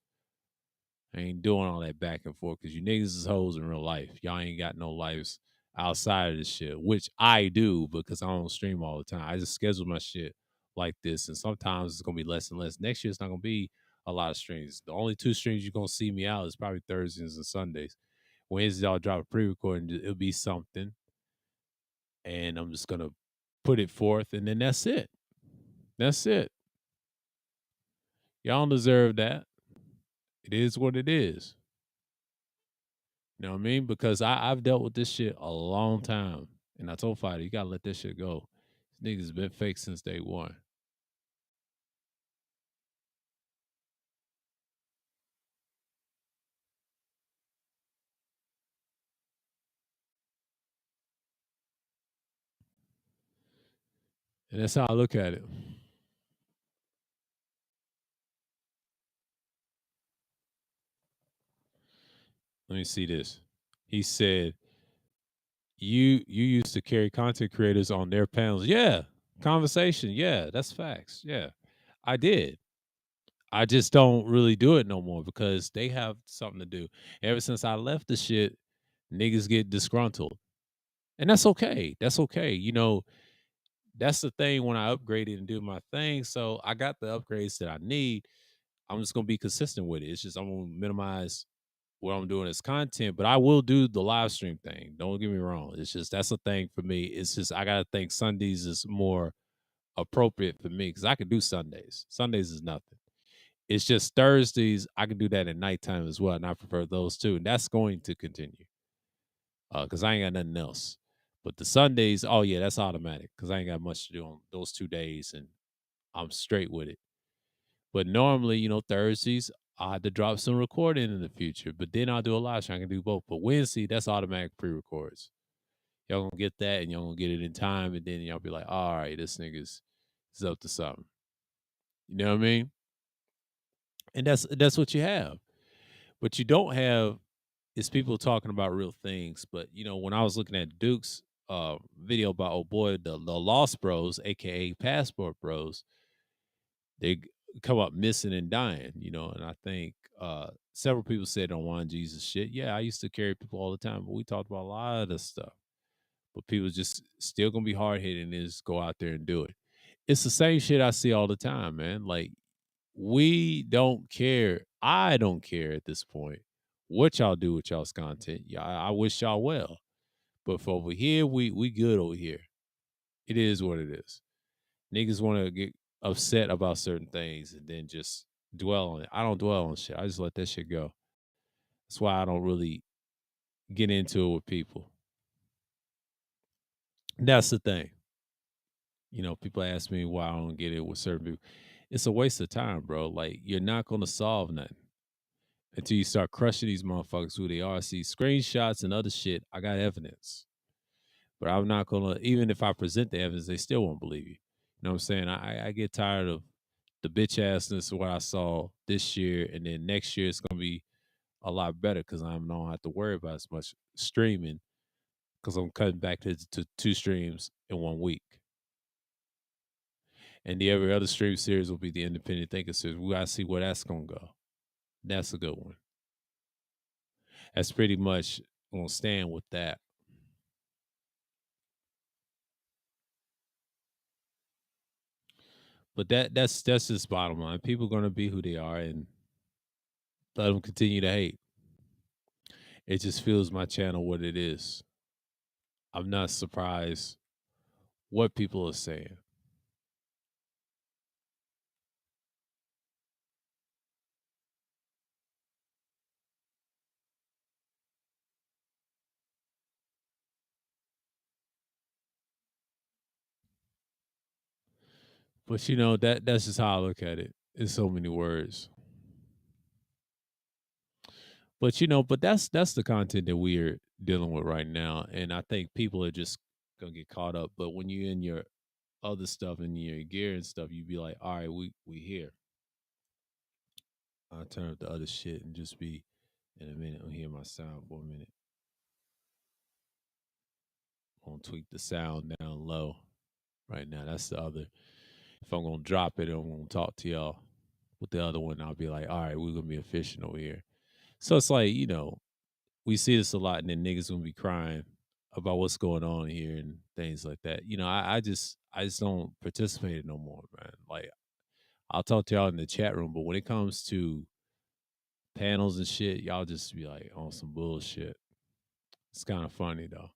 I ain't doing all that back and forth because you niggas is hoes in real life. Y'all ain't got no lives outside of this shit, which I do because I don't stream all the time. I just schedule my shit like this, and sometimes it's gonna be less and less. Next year, it's not gonna be a lot of streams. The only two streams you're gonna see me out is probably Thursdays and Sundays. Wednesdays, I'll drop a pre-recording. It'll be something, and I'm just gonna put it forth, and then that's it. That's it. Y'all don't deserve that. It is what it is. You know what I mean? Because I've dealt with this shit a long time. And I told Fighter, you gotta let this shit go. This nigga's been fake since day one. And that's how I look at it. Let me see this. He said, you used to carry content creators on their panels. Yeah. Conversation. Yeah, that's facts. Yeah. I did. I just don't really do it no more because they have something to do. Ever since I left the shit, niggas get disgruntled. And that's okay. That's okay. That's the thing when I upgraded and do my thing. So I got the upgrades that I need. I'm just gonna be consistent with it. It's just I'm gonna minimize what I'm doing as content, but I will do the live stream thing. Don't get me wrong. It's just that's a thing for me. It's just I gotta think Sundays is more appropriate for me because I can do Sundays. Sundays is nothing. It's just Thursdays. I can do that at nighttime as well, and I prefer those too. And that's going to continue because I ain't got nothing else. But the Sundays, oh yeah, that's automatic because I ain't got much to do on those 2 days, and I'm straight with it. But normally, Thursdays I had to drop some recording in the future, but then I'll do a live stream. I can do both. But Wednesday, that's automatic pre-records. Y'all gonna get that, and y'all gonna get it in time, and then y'all be like, all right, this nigga's is up to something. You know what I mean? And that's what you have. What you don't have is people talking about real things. But when I was looking at Duke's video about oh boy, the Lost Bros, aka Passport Bros, they come up missing and dying, and I think several people said on Juan Jesus shit. Yeah, I used to carry people all the time, but we talked about a lot of this stuff. But people just still gonna be hard hitting and just go out there and do it. It's the same shit I see all the time, man. Like we don't care. I don't care at this point what y'all do with y'all's content. Yeah, I wish y'all well. But for over here, we good over here. It is what it is. Niggas want to get upset about certain things and then just dwell on it. I don't dwell on shit. I just let that shit go. That's why I don't really get into it with people. That's the thing. People ask me why I don't get it with certain people. It's a waste of time, bro. Like you're not gonna solve nothing. until you start crushing these motherfuckers who they are. See, screenshots and other shit, I got evidence. But I'm not gonna, even if I present the evidence, they still won't believe you. You know what I'm saying? I get tired of the bitch assness of what I saw this year, and then next year it's gonna be a lot better because I don't have to worry about as much streaming because I'm cutting back to two streams in 1 week. And the every other stream series will be the independent thinker series. We gotta see where that's gonna go. That's a good one. That's pretty much gonna stand with that. But that's just bottom line. People are gonna be who they are, and let them continue to hate. It just feels my channel what it is. I'm not surprised what people are saying. But that's just how I look at it. In so many words. But but that's the content that we're dealing with right now. And I think people are just gonna get caught up. But when you're in your other stuff and your gear and stuff, you'd be like, all right, we here. I'll turn up the other shit and just be in a minute. I'll hear my sound for a minute. I'm gonna tweak the sound down low right now. That's the other. If I'm gonna drop it, I'm gonna talk to y'all. With the other one, I'll be like, all right, we're gonna be efficient over here. So it's like, we see this a lot, and then niggas gonna be crying about what's going on here and things like that. I just don't participate no more, man. Like, I'll talk to y'all in the chat room, but when it comes to panels and shit, y'all just be like on some bullshit. It's kind of funny though.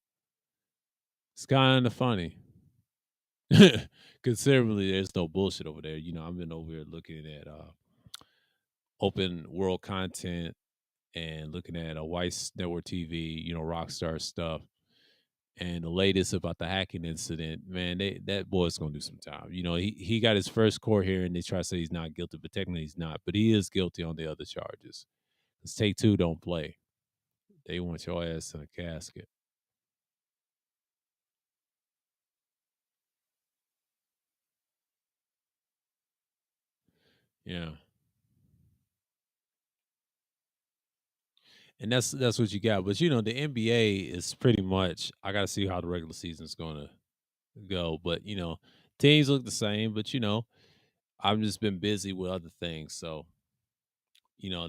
It's kind of funny. Considerably, there's no bullshit over there. I've been over here looking at open world content and looking at a Weiss Network TV, Rockstar stuff, and the latest about the hacking incident. Man, that boy's gonna do some time. He got his first court hearing. They try to say he's not guilty, but technically he's not. But he is guilty on the other charges. Cause Take Two don't play. They want your ass in a casket. Yeah. And that's what you got. But the NBA is pretty much I gotta see how the regular season's gonna go. But teams look the same, but I've just been busy with other things. So,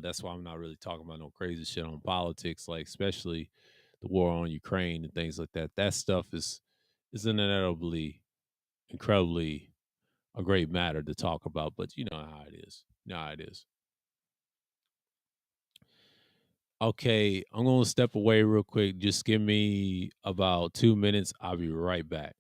that's why I'm not really talking about no crazy shit on politics, like especially the war on Ukraine and things like that. That stuff is inevitably incredibly a great matter to talk about, but you know how it is. You know how it is. Okay, I'm gonna step away real quick. Just give me about 2 minutes. I'll be right back.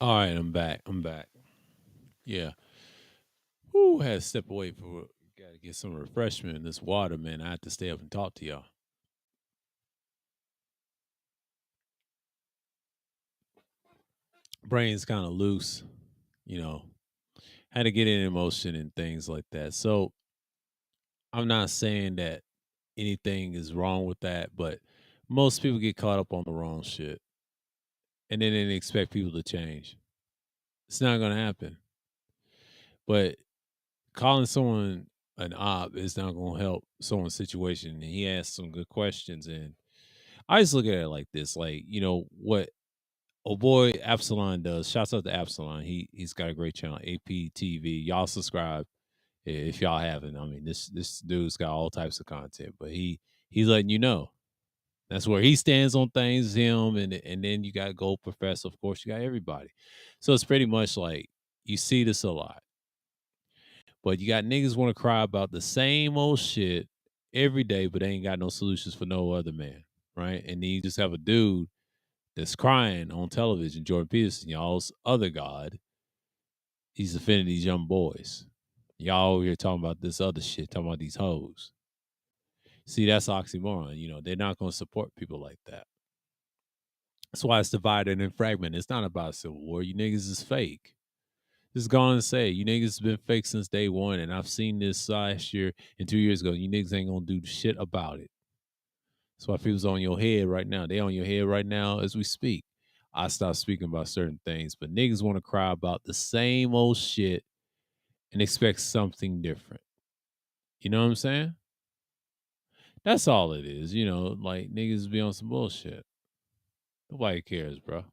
All right, I'm back. I'm back. Yeah. Who had to step away for got to get some refreshment in this water, man. I had to stay up and talk to y'all. Brain's kind of loose, you know. Had to get in emotion and things like that. So I'm not saying that anything is wrong with that, but most people get caught up on the wrong shit, and then they expect people to change. It's not gonna happen. But calling someone an op is not gonna help someone's situation. And he asked some good questions, and I just look at it like this: like, what oh boy Absalon does. Shouts out to Absalon. He's got a great channel, APTV. Y'all subscribe if y'all haven't. I mean, this dude's got all types of content, but he's letting you know. That's where he stands on things, him, and then you got Gold Professor, of course, you got everybody. So it's pretty much like you see this a lot. But you got niggas want to cry about the same old shit every day, but they ain't got no solutions for no other man. Right. And then you just have a dude that's crying on television, Jordan Peterson, y'all's other god. He's offending these young boys. Y'all over here talking about this other shit, talking about these hoes. See, that's oxymoron. They're not going to support people like that. That's why it's divided and fragmented. It's not about civil war. You niggas is fake. Just gone and say, you niggas been fake since day one, and I've seen this last year and 2 years ago. You niggas ain't gonna do shit about it. That's why people's on your head right now. They on your head right now as we speak. I stopped speaking about certain things, but niggas want to cry about the same old shit and expect something different. You know what I'm saying? That's all it is. Like niggas be on some bullshit. Nobody cares, bro.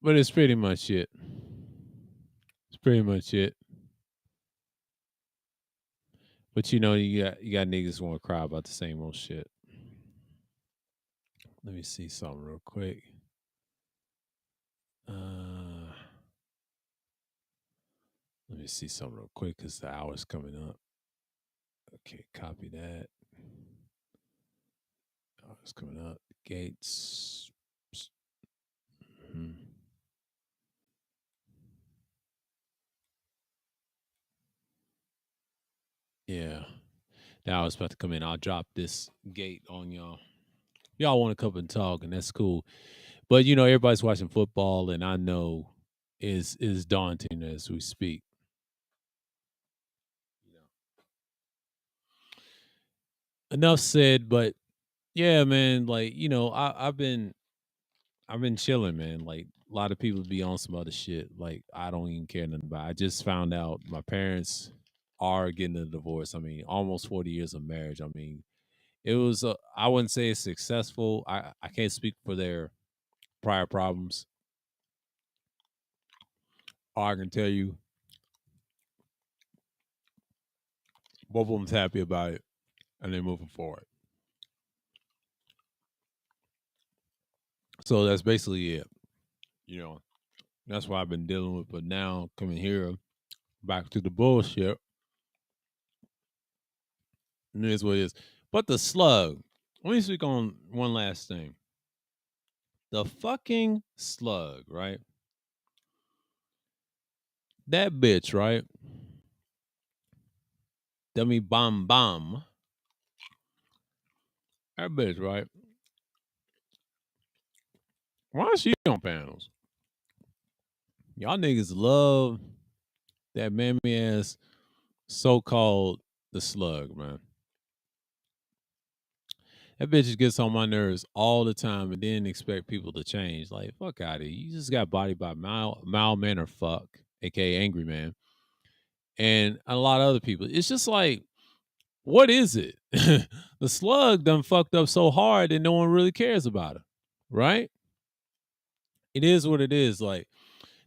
But it's pretty much it. It's pretty much it. But you got niggas want to cry about the same old shit. Let me see something real quick. Uh, Let me see something real quick because the hour's coming up. Okay, copy that. Hour's coming up. Gates. Mhm. Yeah. Now I was about to come in. I'll drop this gate on y'all. Y'all want to come and talk, and that's cool. But everybody's watching football, and I know is daunting as we speak. You know. Enough said, but yeah, man. Like I've been chilling, man. Like a lot of people be on some other shit. Like I don't even care nothing about. I just found out my parents are getting a divorce. I mean, almost 40 years of marriage. I mean, it was. I wouldn't say it's successful. I can't speak for their prior problems. All I can tell you, both of them's happy about it, and they're moving forward. So that's basically it. You know, that's what I've been dealing with. But now coming here, back to the bullshit. It is what it is. But the slug. Let me speak on one last thing. The fucking slug, right? That bitch, right? Dummy bomb bomb. That bitch, right? Why is she on panels? Y'all niggas love that mammy ass so called the slug, man. That bitch gets on my nerves all the time and then expect people to change. Like, fuck out of here. You just got bodied by mild man or fuck, aka angry man. And a lot of other people. It's just like What is it? The slug done fucked up so hard that no one really cares about her, right? It is what it is. Like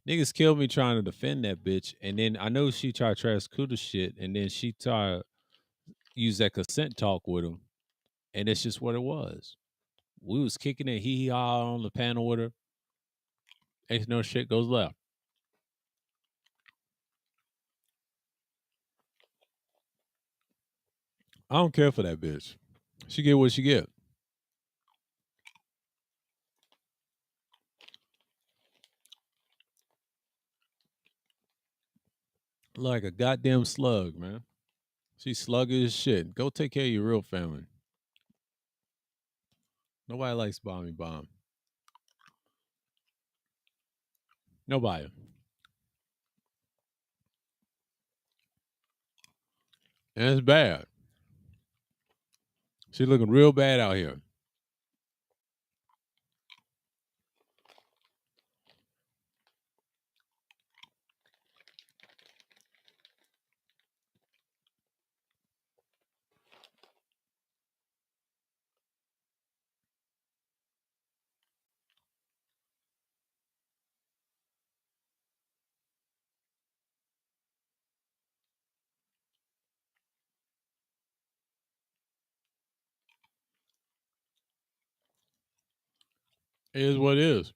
niggas killed me trying to defend that bitch, and then I know she tried to trash Kuda shit, and then she tried to use that consent talk with him, and it's just what it was. We was kicking it hee hee ha on the panel with her. Ain't no shit goes left. I don't care for that bitch. She get what she get. Like a goddamn slug, man. She's sluggish as shit. Go take care of your real family. Nobody likes Bomby Bomb. Nobody. And it's bad. She looking real bad out here. It is what it is.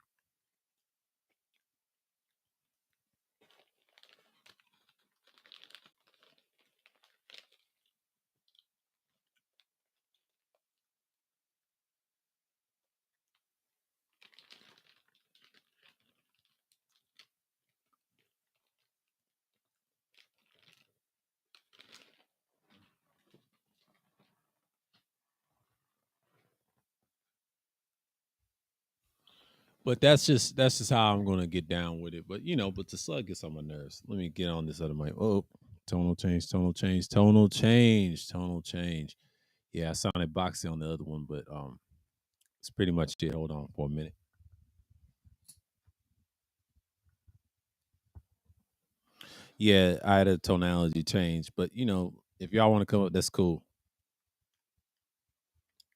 But that's just how I'm gonna get down with it. But but the slug gets on my nerves. Let me get on this other mic. Oh, tonal change, tonal change, tonal change, tonal change. Yeah, I sounded boxy on the other one, but it's pretty much it. Hold on for a minute. Yeah, I had a tonality change, but if y'all want to come up, that's cool.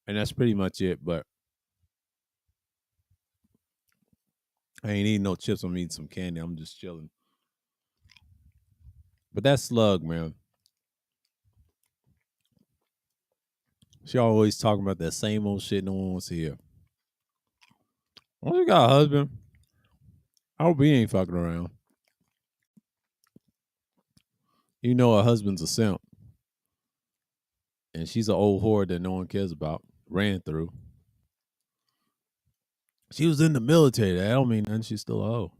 And that's pretty much it. But I ain't eating no chips. I'm eating some candy. I'm just chilling. But that slug, man. She always talking about that same old shit no one wants to hear. Well, you got a husband. I hope he ain't fucking around. You know her husband's a simp. And she's an old whore that no one cares about. Ran through. She was in the military. That don't mean nothing. She's still a hoe.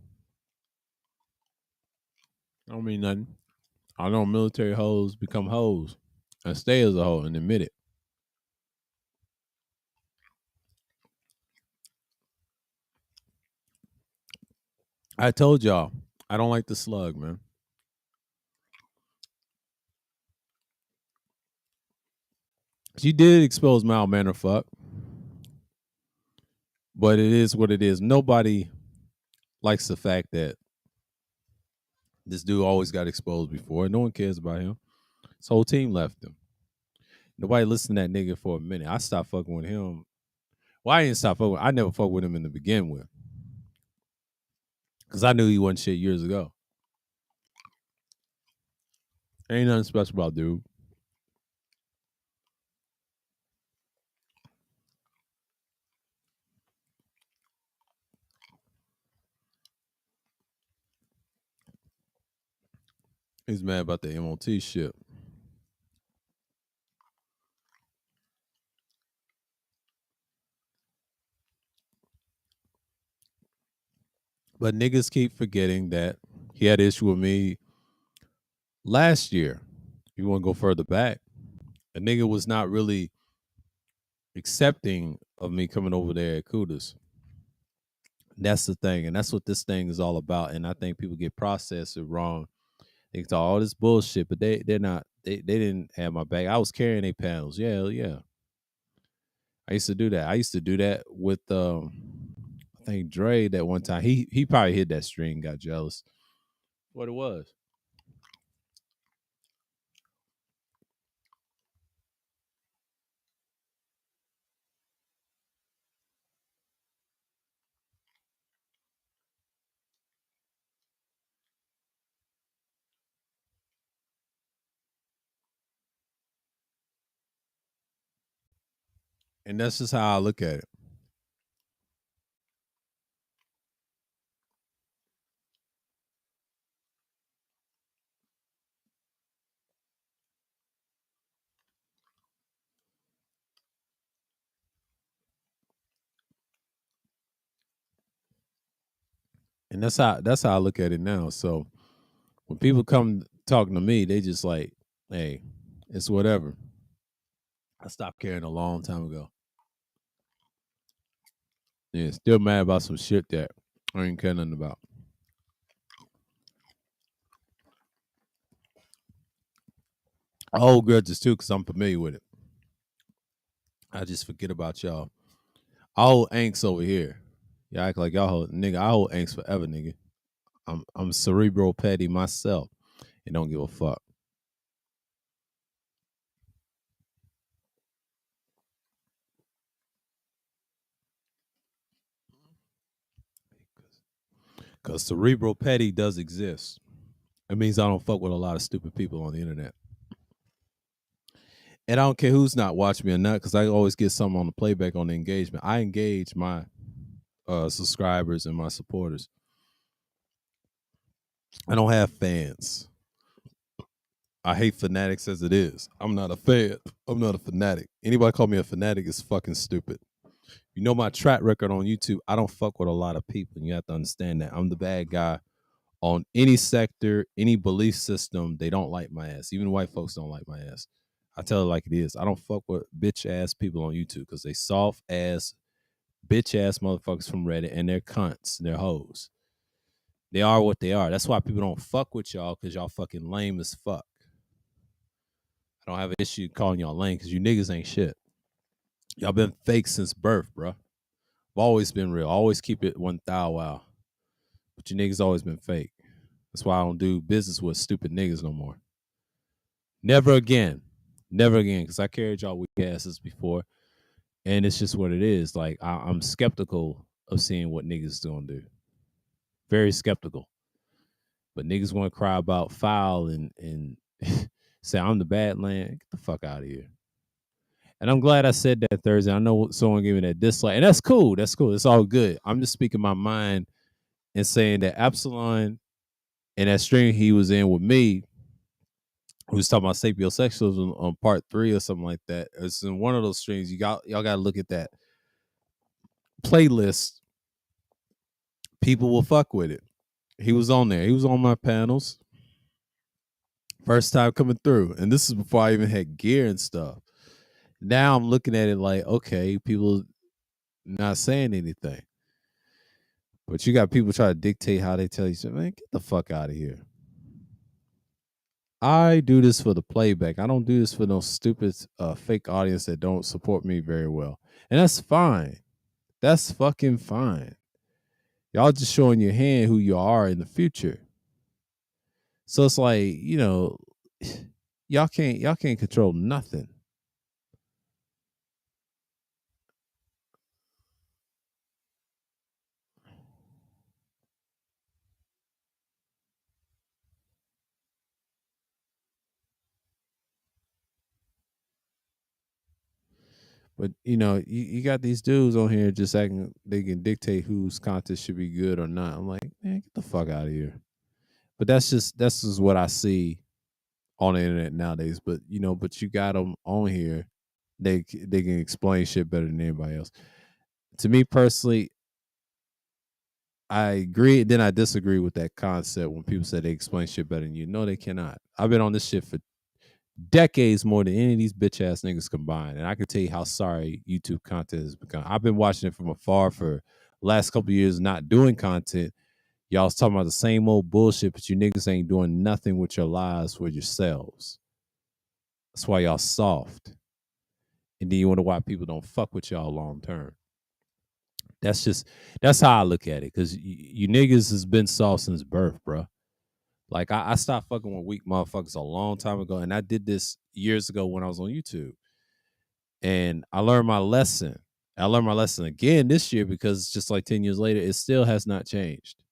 I don't mean nothing. I know military hoes become hoes and stay as a hoe and admit it. I told y'all, I don't like the slug, man. She did expose Mal Manor fuck, but it is what it is. Nobody likes the fact that this dude always got exposed before. No one cares about him. His whole team left him. Nobody listened to that nigga for a minute. I stopped fucking with him. Well, I didn't stop fucking. I never fucked with him in the begin with because I knew he wasn't shit years ago. Ain't nothing special about dude. He's mad about the MOT shit. But niggas keep forgetting that he had issue with me last year. You want to go further back? A nigga was not really accepting of me coming over there at Kudas. That's the thing, and that's what this thing is all about. And I think people get processed it wrong. They talk all this bullshit, but they're not. They didn't have my back. I was carrying their panels. Yeah, yeah. I used to do that. I used to do that with I think Dre that one time. He probably hit that string, got jealous. What it was. And that's just how I look at it. And that's how I look at it now. So when people come talking to me, they just like, hey, it's whatever. I stopped caring a long time ago. Yeah, still mad about some shit that I ain't care nothing about. I hold grudges too because I'm familiar with it. I just forget about y'all. I hold angst over here. Y'all act like y'all hold nigga. I hold angst forever, nigga. I'm cerebral petty myself and don't give a fuck. Cause cerebral petty does exist. It means I don't fuck with a lot of stupid people on the internet. And I don't care who's not watching me or not, because I always get something on the playback on the engagement. I engage my subscribers and my supporters. I don't have fans. I hate fanatics as it is. I'm not a fan. I'm not a fanatic. Anybody call me a fanatic is fucking stupid. You know my track record on YouTube. I don't fuck with a lot of people. And you have to understand that. I'm the bad guy on any sector, any belief system. They don't like my ass. Even white folks don't like my ass. I tell it like it is. I don't fuck with bitch ass people on YouTube because they soft ass, bitch ass motherfuckers from Reddit and they're cunts. They're hoes. They are what they are. That's why people don't fuck with y'all because y'all fucking lame as fuck. I don't have an issue calling y'all lame because you niggas ain't shit. Y'all been fake since birth, bro. I've always been real. Always keep it 1,000 wow. But you niggas always been fake. That's why I don't do business with stupid niggas no more. Never again. Never again. Because I carried y'all weak asses before. And it's just what it is. Like, I'm skeptical of seeing what niggas gonna do. Very skeptical. But niggas want to cry about foul and say I'm the bad land. Get the fuck out of here. And I'm glad I said that Thursday. I know someone gave me that dislike, and that's cool. That's cool. It's all good. I'm just speaking my mind and saying that Absalon and that stream he was in with me, who was talking about sapiosexuals on part 3 or something like that. It's in one of those streams. Y'all got to look at that playlist. People will fuck with it. He was on there. He was on my panels. First time coming through, and this is before I even had gear and stuff. Now I'm looking at it like, okay, people not saying anything. But you got people try to dictate how they tell you something. Man, get the fuck out of here. I do this for the playback. I don't do this for those stupid fake audience that don't support me very well. And that's fine. That's fucking fine. Y'all just showing your hand who you are in the future. So it's like, y'all can't control nothing. But you got these dudes on here just acting they can dictate whose content should be good or not. I'm like, man, get the fuck out of here. But that's just what I see on the internet nowadays. But you got them on here. They can explain shit better than anybody else. To me personally, I agree. Then I disagree with that concept when people say they explain shit better than you. No, they cannot. I've been on this shit for decades more than any of these bitch ass niggas combined, and I can tell you how sorry YouTube content has become. I've been watching it from afar for last couple of years, not doing content. Y'all's talking about the same old bullshit, but you niggas ain't doing nothing with your lives for yourselves. That's why y'all soft. And then you wonder why people don't fuck with y'all long term. That's how I look at it. Cause you niggas has been soft since birth, bro. Like I stopped fucking with weak motherfuckers a long time ago. And I did this years ago when I was on YouTube. And I learned my lesson. I learned my lesson again this year because just like 10 years later, it still has not changed.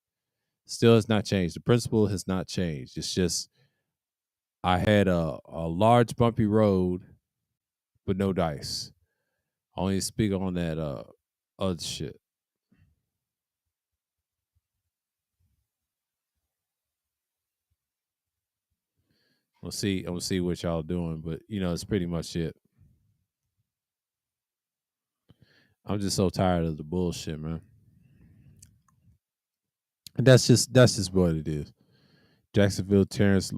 Still has not changed. The principle has not changed. It's just I had a large bumpy road with no dice. only speak on that other shit. We'll see what y'all doing, but it's pretty much it. I'm just so tired of the bullshit, man. And that's just what it is. Jacksonville Terrence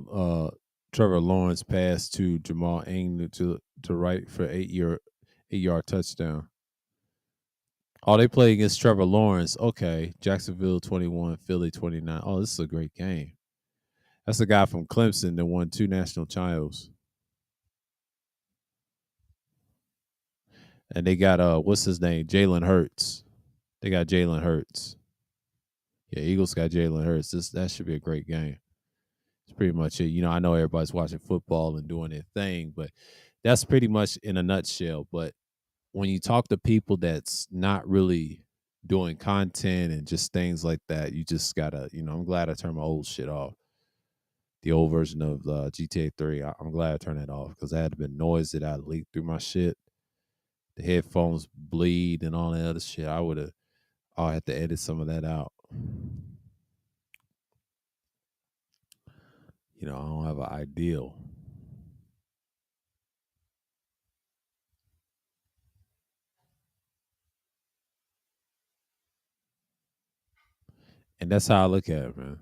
Trevor Lawrence passed to Jamal Ing to right for 8-yard touchdown. Oh, they play against Trevor Lawrence. Okay. Jacksonville 21, Philly 29. Oh, this is a great game. That's a guy from Clemson that won 2 national titles. And they got what's his name? Jalen Hurts. They got Jalen Hurts. Yeah, Eagles got Jalen Hurts. That should be a great game. It's pretty much it. I know everybody's watching football and doing their thing, but that's pretty much in a nutshell. But when you talk to people that's not really doing content and just things like that, you just gotta, I'm glad I turned my old shit off. The old version of GTA 3. I'm glad I turned it off because I had been noise that I leaked through my shit. The headphones bleed and all that other shit. I'll have to edit some of that out. I don't have an ideal. And that's how I look at it, man.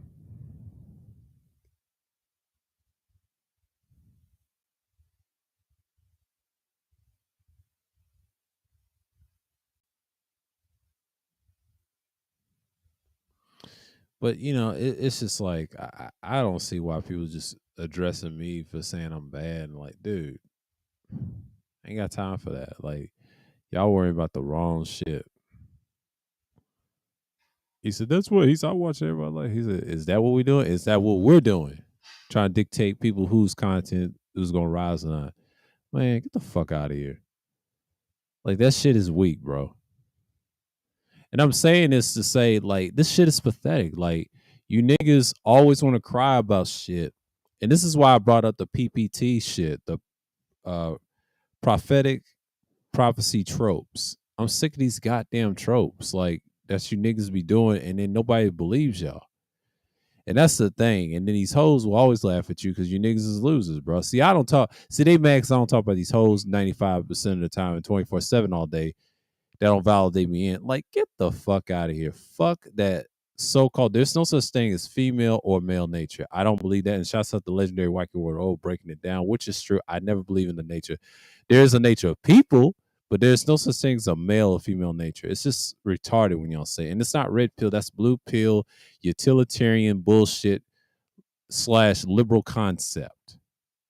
But it's just like I don't see why people just addressing me for saying I'm bad. And like, dude, I ain't got time for that. Like, y'all worry about the wrong shit. He said, "That's what he said. I watch everybody like." He said, "Is that what we doing? Is that what we're doing? Trying to dictate people whose content is gonna rise or not?" Man, get the fuck out of here. Like that shit is weak, bro. And I'm saying this to say, like, this shit is pathetic. Like, you niggas always want to cry about shit. And this is why I brought up the PPT shit, the uh prophetic prophecy tropes. I'm sick of these goddamn tropes. Like, that's you niggas be doing, and then nobody believes y'all. And that's the thing. And then these hoes will always laugh at you because you niggas is losers, bro. See, I don't talk. See, they mad because I don't talk about these hoes 95% of the time and 24/7 all day. That don't validate me in. Like, get the fuck out of here. Fuck that so-called. There's no such thing as female or male nature. I don't believe that. And shouts out the legendary White Word O breaking it down, which is true. I never believe in the nature. There is a nature of people, but there's no such thing as a male or female nature. It's just retarded when y'all say it. And it's not red pill, that's blue pill, utilitarian bullshit slash liberal concept.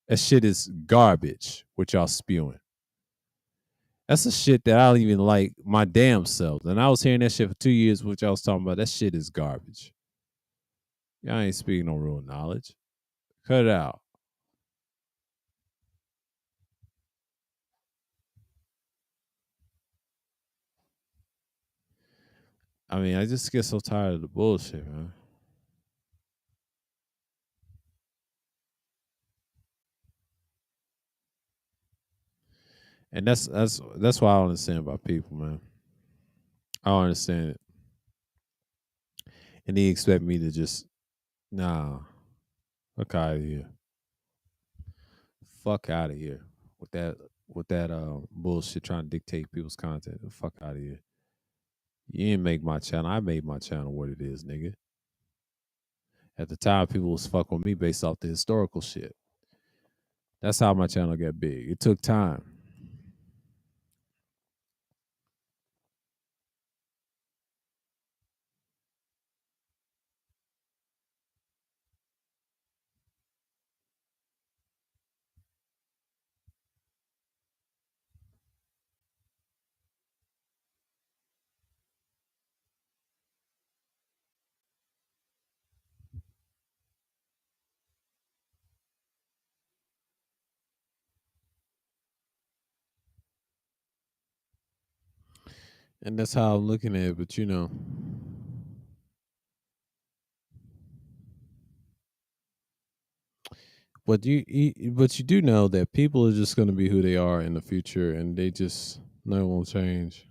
That shit is garbage, what y'all spewing. That's the shit that I don't even like my damn self. And I was hearing that shit for 2 years, which I was talking about. That shit is garbage. Y'all ain't speaking no real knowledge. Cut it out. I mean, I just get so tired of the bullshit, man. And that's why I don't understand about people, man. I don't understand it. And they expect me to just fuck out of here. Fuck out of here. With that bullshit trying to dictate people's content. Fuck out of here. You didn't make my channel. I made my channel what it is, nigga. At the time, people was fuck with me based off the historical shit. That's how my channel got big. It took time. And that's how I'm looking at it. But but you do know that people are just going to be who they are in the future, and they just No, it won't change.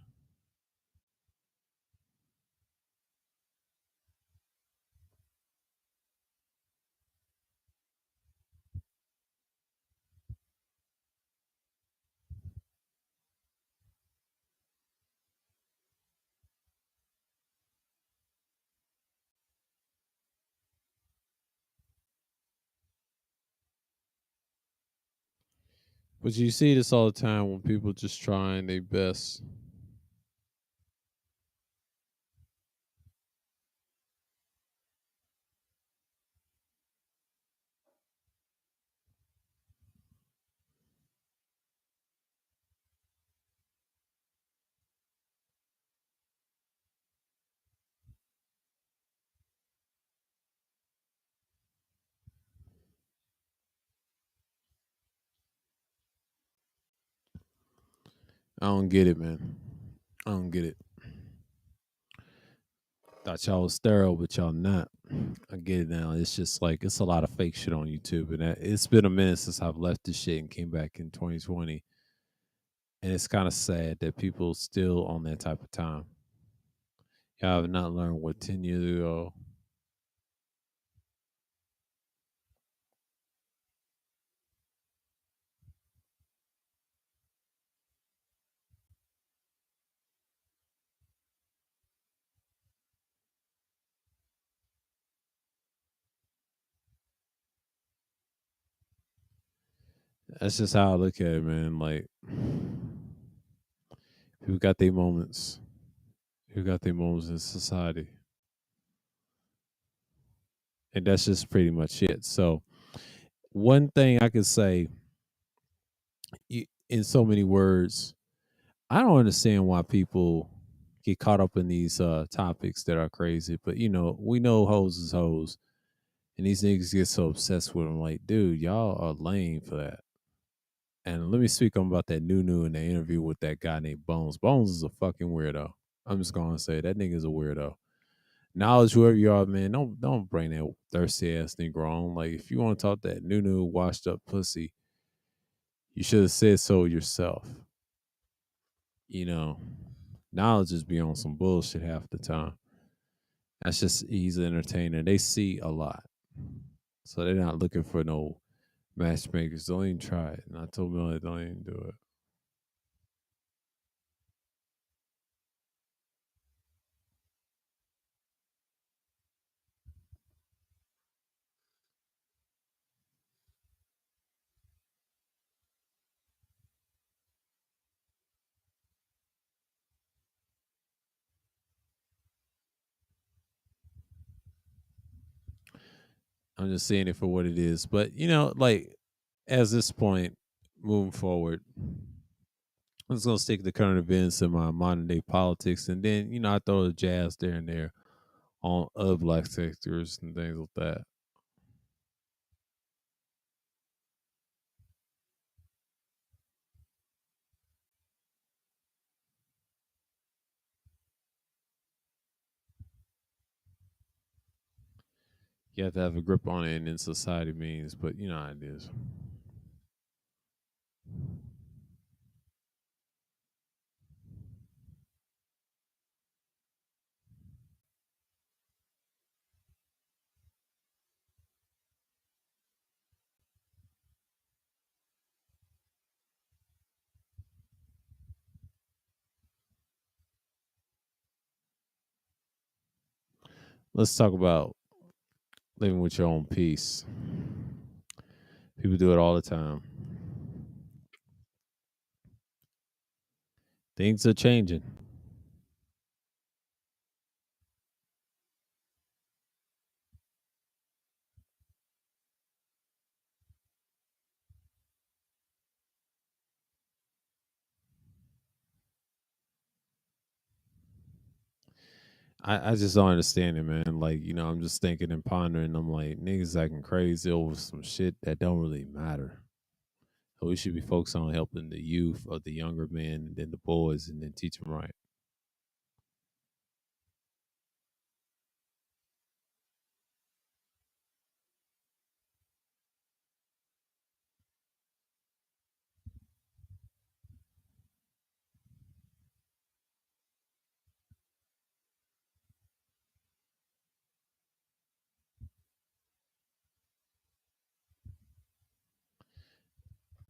But you see this all the time when people just trying their best. I don't get it, man. I don't get it. Thought y'all was thorough, but y'all not. I get it now. It's just like it's a lot of fake shit on YouTube, and it's been a minute since I've left this shit and came back in 2020, and it's kind of sad that people still on that type of time. Y'all have not learned what 10 years ago. That's just how I look at it, man. Like people got their moments. Who got their moments in society, and that's just pretty much it. So one thing I could say in so many words, I don't understand why people get caught up in these topics that are crazy. But we know hoes is hoes, and these niggas get so obsessed with them. Like, dude, y'all are lame for that. And let me speak on about that new in the interview with that guy named Bones. Bones is a fucking weirdo. I'm just gonna say that nigga's a weirdo. Knowledge whoever you are, man. Don't bring that thirsty ass nigga on. Like, if you want to talk that new washed up pussy, you should have said so yourself. You know, knowledge is be on some bullshit half the time. That's just he's an entertainer. They see a lot, so they're not looking for no matchmakers. Don't even try it. And I told Millie, don't even do it. I'm just seeing it for what it is. But like as this point, moving forward, I'm just gonna stick to current events and my modern day politics, and then I throw the jazz there and there on other black sectors and things like that. You have to have a grip on it, and then society means, but you know how it is. Let's talk about living with your own peace. People do it all the time. Things are changing. I just don't understand it, man. Like, I'm just thinking and pondering. I'm like, niggas acting crazy over some shit that don't really matter. So we should be focused on helping the youth or the younger men and then the boys and then teach them right.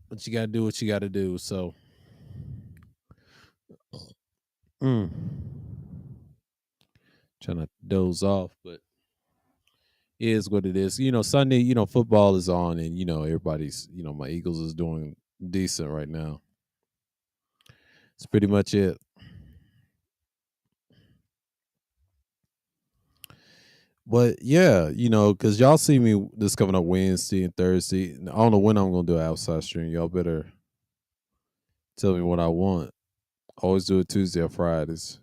But you gotta do what you gotta do. So mm, trying to doze off, but it is what it is. Sunday, football is on, and everybody's, my Eagles is doing decent right now. It's pretty much it. But yeah, because y'all see me this coming up Wednesday and Thursday. I don't know when I'm gonna do an outside stream. Y'all better tell me what I want. Always do it Tuesday or Fridays.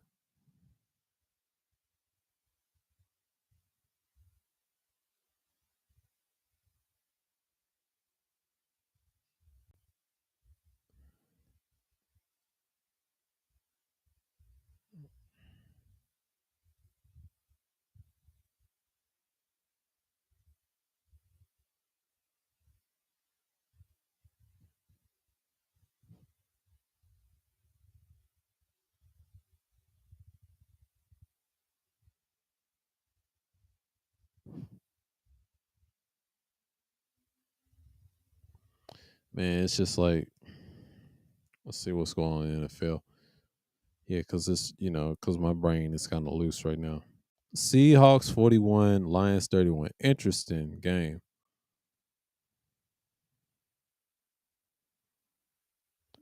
Man, it's just like, let's see what's going on in the NFL. Yeah, because because my brain is kind of loose right now. Seahawks 41, Lions 31. Interesting game.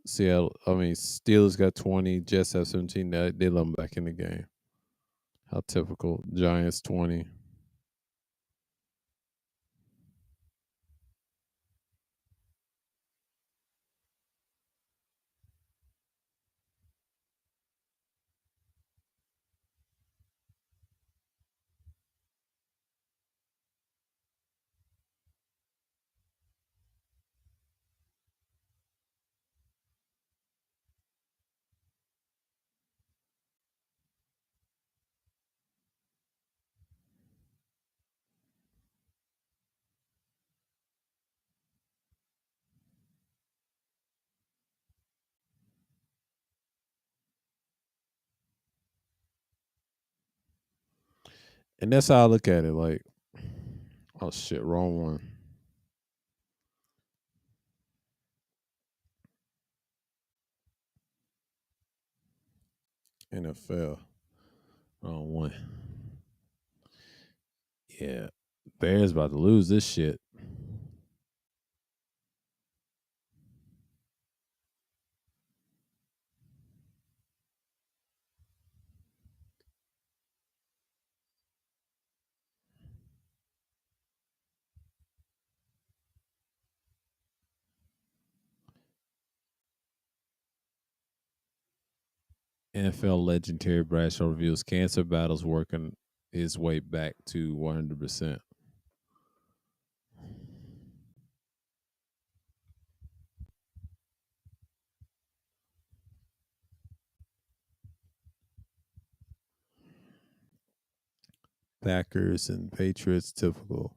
Seattle, I mean, Steelers got 20, Jets have 17. They let them back in the game. How typical. Giants 20. And that's how I look at it. Like, oh shit, wrong one. NFL, wrong one. Yeah, Bears about to lose this shit. NFL legend Terry Bradshaw reveals cancer battles working his way back to 100%. Packers and Patriots typical.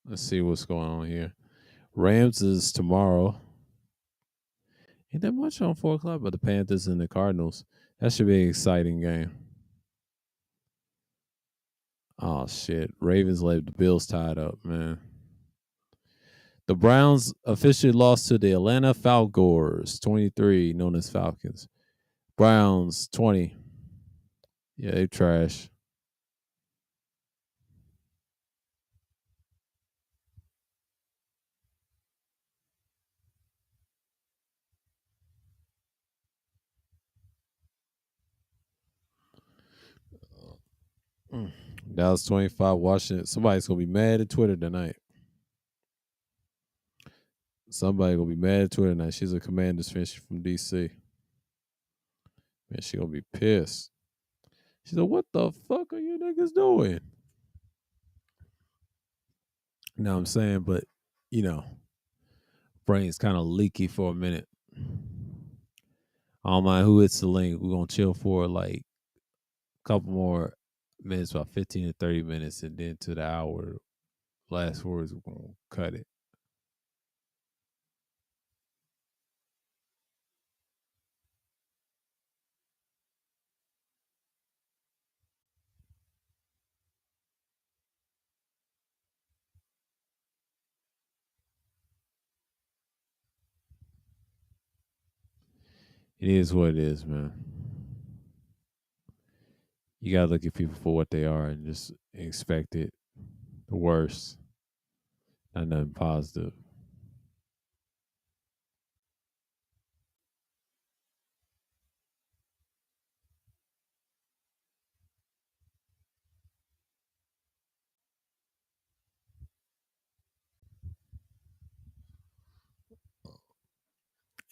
Let's see what's going on here. Rams is tomorrow. Ain't that much on 4 o'clock, but the Panthers and the Cardinals. That should be an exciting game. Oh shit. Ravens let the Bills tied up, man. The Browns officially lost to the Atlanta Falcons, 23, known as Falcons. Browns 20. Yeah, they trash. Mm. Dallas 25, Washington. Somebody's gonna be mad at Twitter tonight. Somebody gonna be mad at Twitter tonight. She's a Commanders fan. She's from DC. Man, she gonna be pissed. She said, "What the fuck are you niggas doing?" You know what I'm saying? But you know, brain's kind of leaky for a minute. I don't mind who hits the link. We're gonna chill for like a couple more minutes, about 15 to 30 minutes, and then to the hour. Last words, we're gonna cut it. It is what it is, man. You gotta look at people for what they are and just expect it the worst, not nothing positive.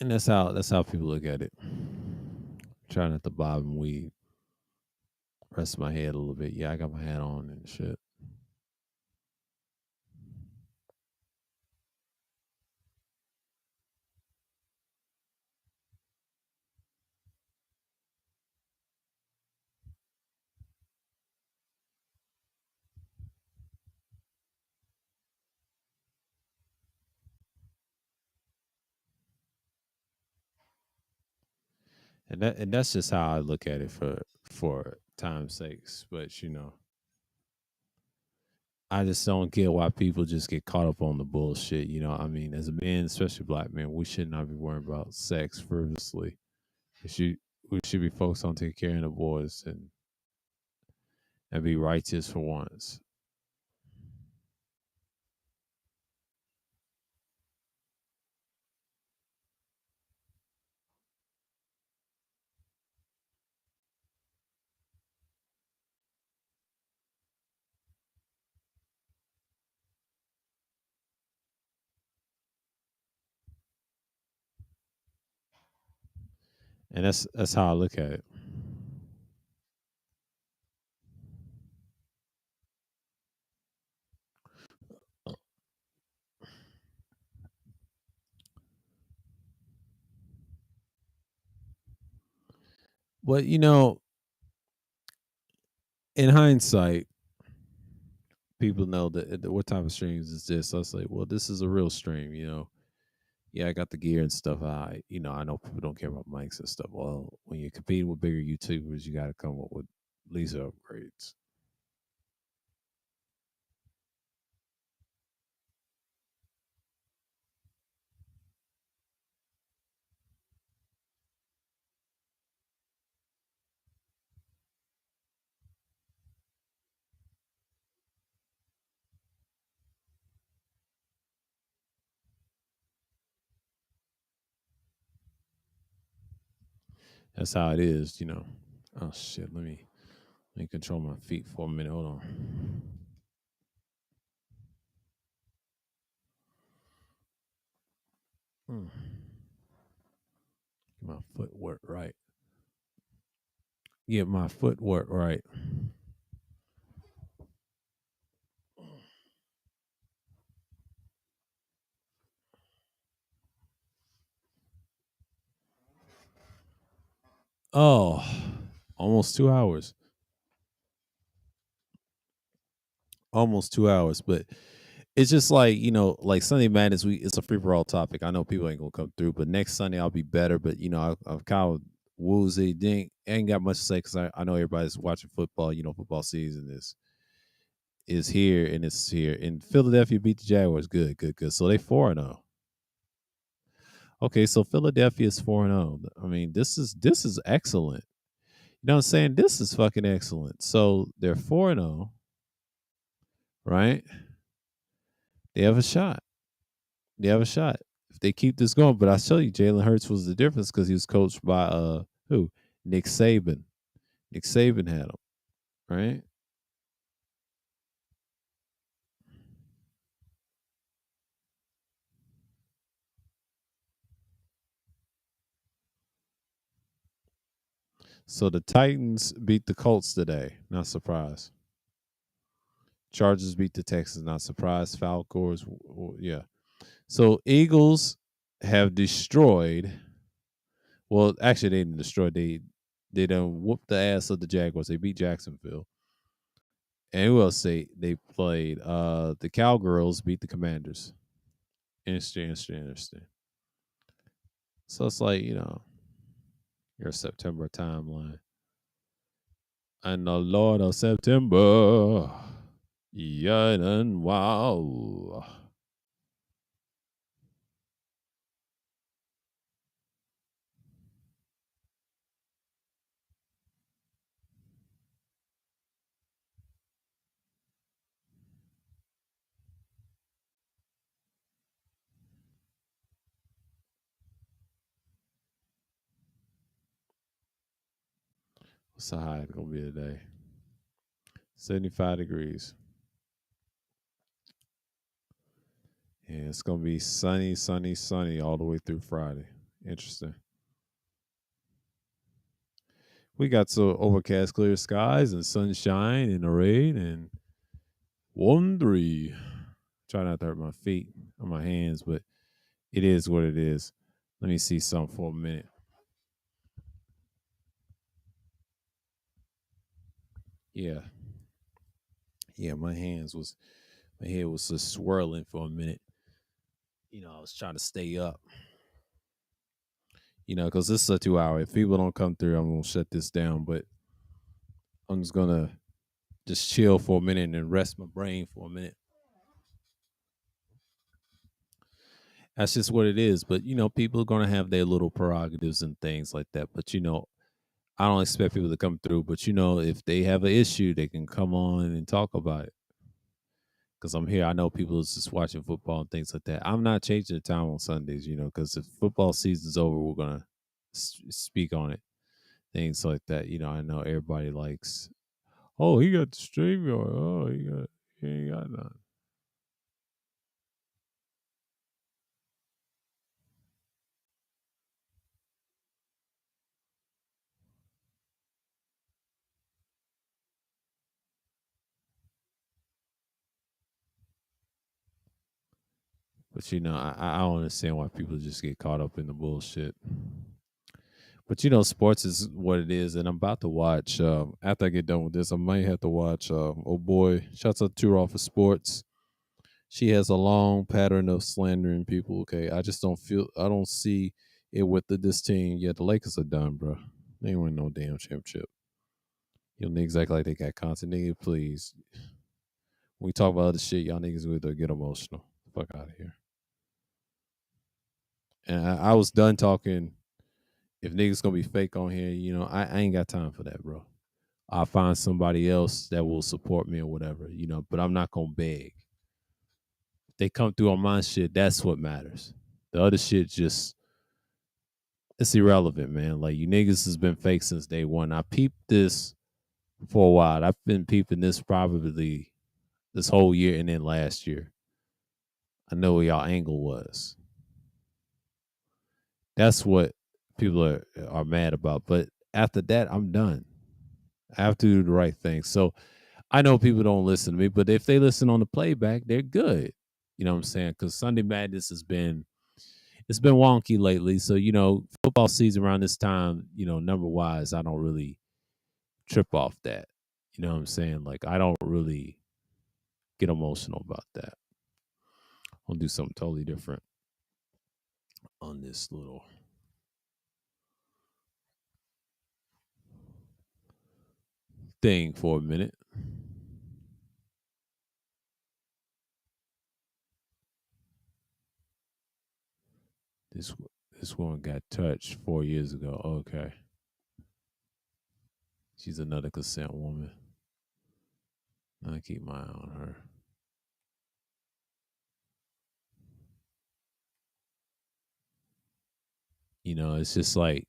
And that's how people look at it. Trying not to bob and weave, rest my head a little bit. Yeah, I got my hat on and shit. And that's just how I look at it for time's sakes. But I just don't get why people just get caught up on the bullshit. I mean, as a man, especially black men, we should not be worrying about sex frivolously. We should be focused on taking care of the boys and be righteous for once. And that's how I look at it. But in hindsight, people know that what type of streams is this. So it's like, well, this is a real stream. Yeah, I got the gear and stuff. I know people don't care about mics and stuff. Well, when you're competing with bigger YouTubers, you got to come up with laser upgrades. That's how it is. Oh shit, let me control my feet for a minute. Hold on. Hmm. Get my footwork right. Get my footwork right. Oh, almost 2 hours. Almost 2 hours. But it's just like Sunday Madness. It's a free for all topic. I know people ain't gonna come through, but next Sunday I'll be better. But I've kind of woozy. Ain't got much to say because I know everybody's watching football. Football season is here and it's here. And Philadelphia beat the Jaguars. Good, good, good. So they 4-0. Okay, so Philadelphia is 4-0. I mean, this is excellent. You know what I'm saying? This is fucking excellent. So they're 4-0, right? They have a shot. They have a shot if they keep this going. But I tell you, Jalen Hurts was the difference because he was coached by who? Nick Saban. Nick Saban had him, right? So the Titans beat the Colts today. Not surprised. Chargers beat the Texans. Not surprised. Falcons, yeah. So Eagles have destroyed. Well, actually, they didn't destroy. They done whooped the ass of the Jaguars. They beat Jacksonville. And who else they played? The Cowgirls beat the Commanders. Interesting, interesting, interesting. So it's like your September timeline. And the Lord of September. Yeah, and wow. What's the high gonna be today? 75 degrees. Yeah, it's gonna be sunny, sunny, sunny all the way through Friday. Interesting. We got some overcast, clear skies and sunshine and a rain and 1-3. Try not to hurt my feet or my hands, but it is what it is. Let me see something for a minute. Yeah. Yeah, my head was just swirling for a minute. I was trying to stay up. Because this is a 2 hour. If people don't come through, I'm gonna shut this down. But I'm just gonna just chill for a minute and rest my brain for a minute. That's just what it is. But people are gonna have their little prerogatives and things like that. But I don't expect people to come through. But if they have an issue, they can come on and talk about it. Because I'm here, I know people is just watching football and things like that. I'm not changing the time on Sundays, because if football season's over, we're gonna speak on it, things like that. I know everybody likes. Oh, he got the stream going. Oh, he ain't got none. But I don't understand why people just get caught up in the bullshit. But sports is what it is, and I'm about to watch. After I get done with this, I might have to watch. Oh boy, shouts out to Raw for Sports. She has a long pattern of slandering people. Okay, I don't see it with this team. Yeah, the Lakers are done, bro. They ain't win no damn championship. Niggas act like they got content. Nigga, please. When we talk about other shit, y'all niggas will get emotional. Fuck out of here. And I was done talking. If niggas gonna be fake on here, I ain't got time for that, bro. I'll find somebody else that will support me or whatever, but I'm not gonna beg. If they come through on my shit, that's what matters. The other shit just it's irrelevant, man. Like you niggas has been fake since day one. I peeped this for a while. I've been peeping this probably this whole year and then last year. I know what y'all angle was. That's what people are mad about. But after that, I'm done. I have to do the right thing. So I know people don't listen to me, but if they listen on the playback, they're good. You know what I'm saying? Because Sunday Madness it's been wonky lately. So football season around this time, number wise, I don't really trip off that. You know what I'm saying? Like I don't really get emotional about that. I'll do something totally different on this little thing for a minute. This this one got touched 4 years ago. Okay, she's another consent woman. I keep my eye on her. It's just like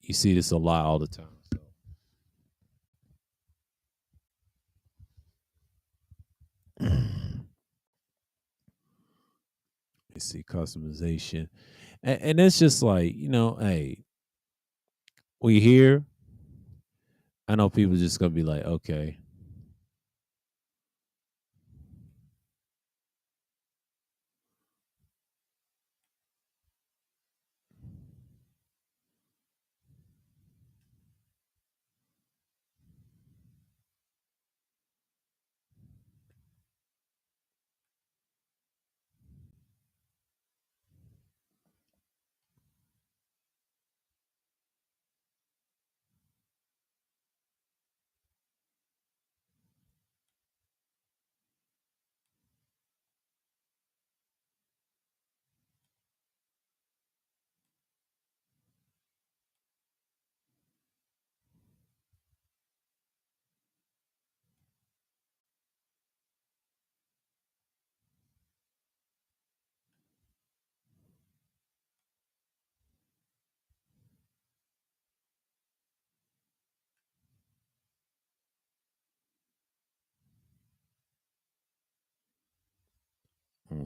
you see this a lot all the time. So you see customization, and it's just like hey, we here. I know people just gonna be like, okay,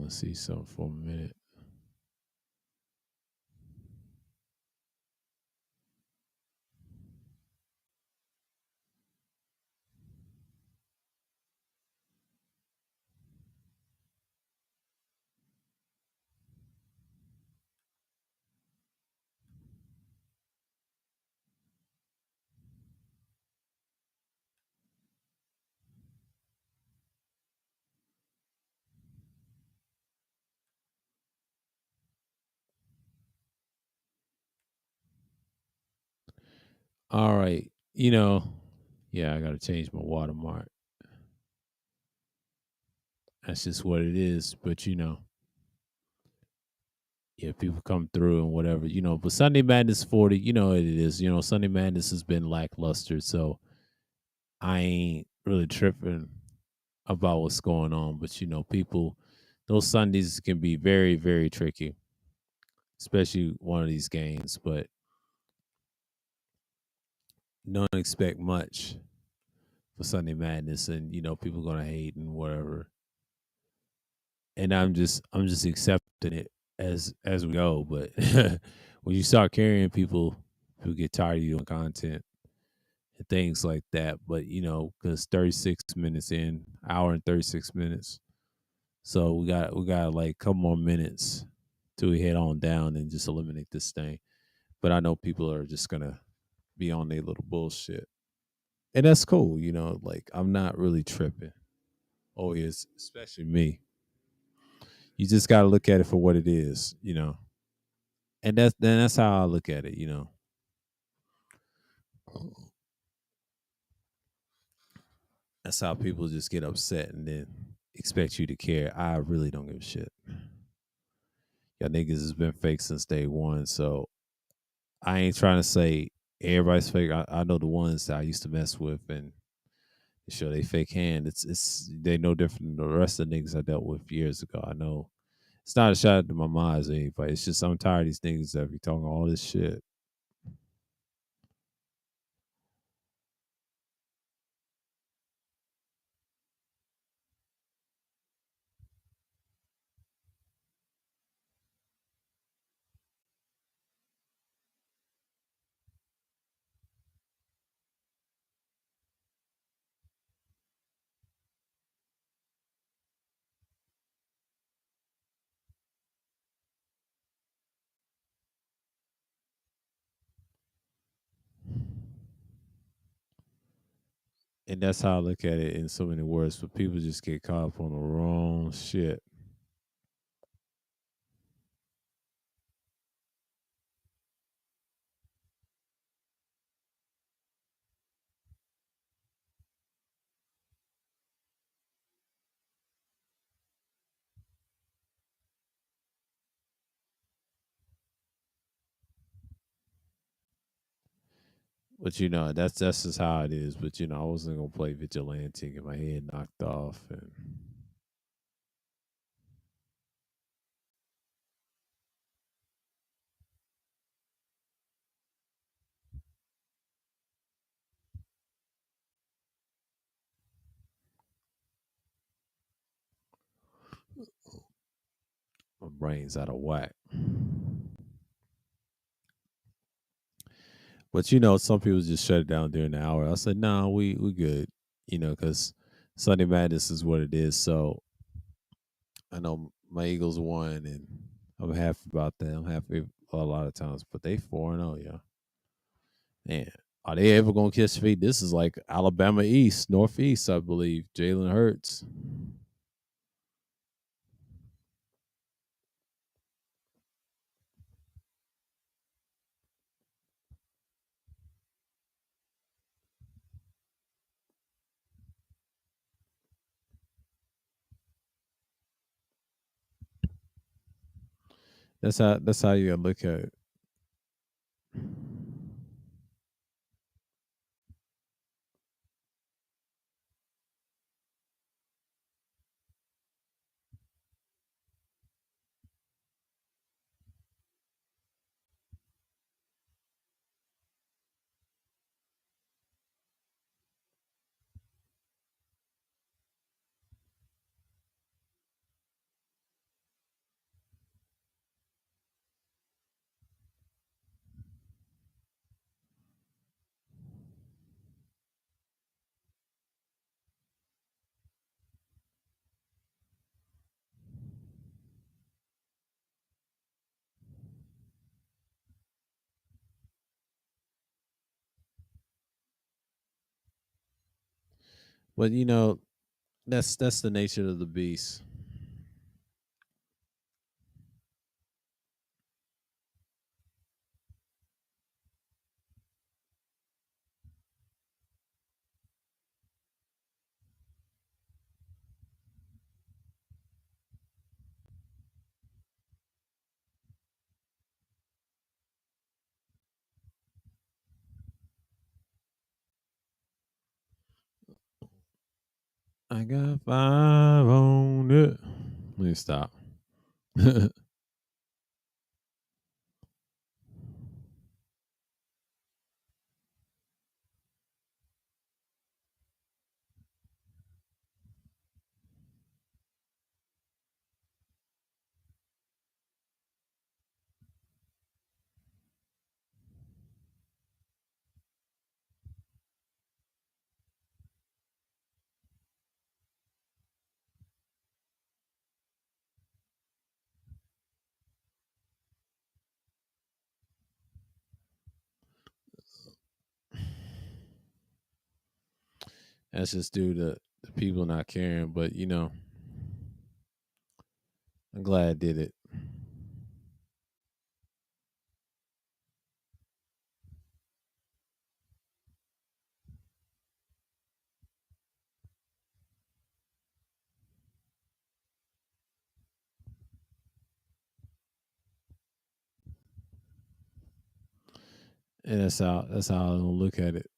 on and see something for a minute. All right. Yeah, I got to change my watermark. That's just what it is. But, yeah, people come through and whatever, But Sunday Madness 40, you know what it is. Sunday Madness has been lackluster. So I ain't really tripping about what's going on. But, people, those Sundays can be very, very tricky, especially one of these games. But don't expect much for Sunday Madness. And, people going to hate and whatever. And I'm just accepting it as we go. But when you start carrying people who get tired of you doing content and things like that, but because 36 minutes in, hour and 36 minutes, so we got like a couple more minutes till we head on down and just eliminate this thing. But I know people are just gonna be on their little bullshit, and that's cool. Like I'm not really tripping. Oh yes, especially me. You just got to look at it for what it is. And that's how I look at it. That's how people just get upset and then expect you to care. I really don't give a shit. Y'all niggas has been fake since day one, so I ain't trying to say everybody's fake. I know the ones that I used to mess with and show they fake hand. It's they no different than the rest of the niggas I dealt with years ago. I know it's not a shot at my minds or anybody. It's just I'm tired of these niggas that be talking all this shit. And that's how I look at it in so many words. But people just get caught up on the wrong shit. But that's just how it is. But I wasn't gonna play vigilante and get my head knocked off, and my brain's out of whack. But some people just shut it down during the hour. I said, no, we good. Because Sunday Madness is what it is. So I know my Eagles won, and I'm happy about that. I'm happy a lot of times, but they 4-0, yeah. Man, are they ever gonna catch feet? This is like Alabama East, Northeast, I believe. Jalen Hurts. That's how you gotta look at it. But that's the nature of the beast. I got five on it. Let me stop. That's just due to the people not caring. But I'm glad I did it. And that's how I'm gonna look at it.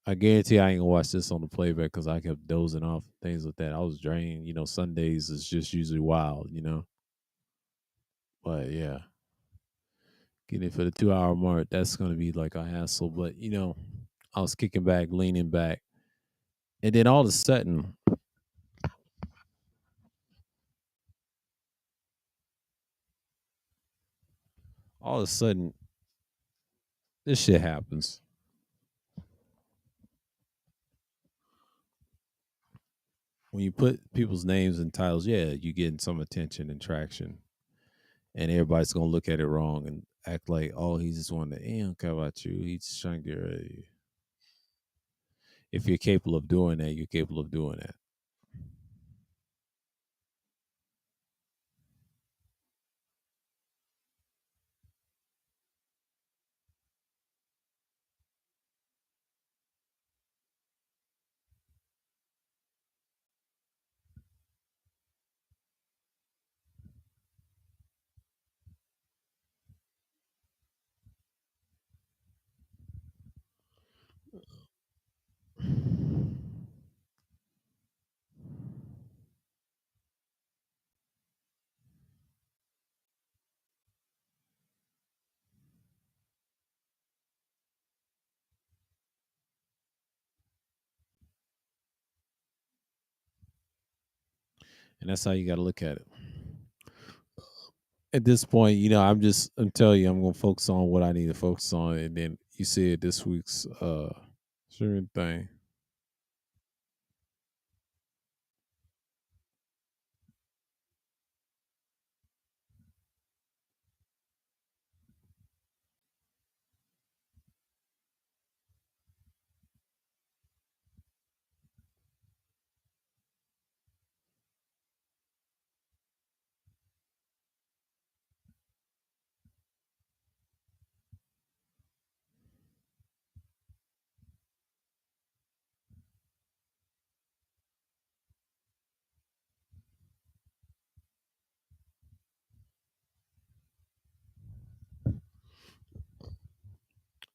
I guarantee I ain't gonna watch this on the playback because I kept dozing off things like that. I was drained. Sundays is just usually wild. But yeah, getting it for the 2 hour mark, that's gonna be like a hassle. But I was kicking back, leaning back, and then all of a sudden, this shit happens. When you put people's names and titles, yeah, you getting some attention and traction, and everybody's gonna look at it wrong and act like, oh, he's just wanting to, he don't care about you. He's just trying to get ready. If you're capable of doing that, you're capable of doing that. And that's how you got to look at it. At this point, I'm telling you, I'm gonna focus on what I need to focus on, and then you see it this week's sure thing.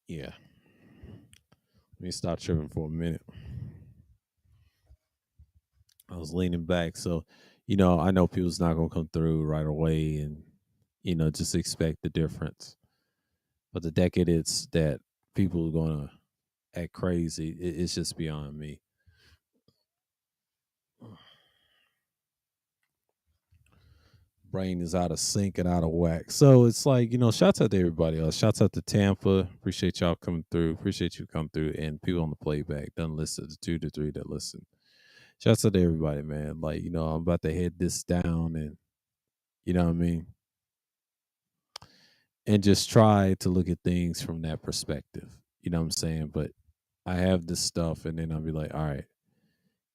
Yeah, let me stop tripping for a minute. I was leaning back, so I know people's not gonna come through right away, and just expect the difference. But the decades that people are gonna act crazy, it's just beyond me. Brain is out of sync and out of whack. So it's like, shouts out to everybody else. Shouts out to Tampa. Appreciate y'all coming through. Appreciate you coming through. And people on the playback. Done listen. The 2 to 3 that listen. Shouts out to everybody, man. Like, I'm about to head this down and you know what I mean? And just try to look at things from that perspective. You know what I'm saying? But I have this stuff, and then I'll be like, all right,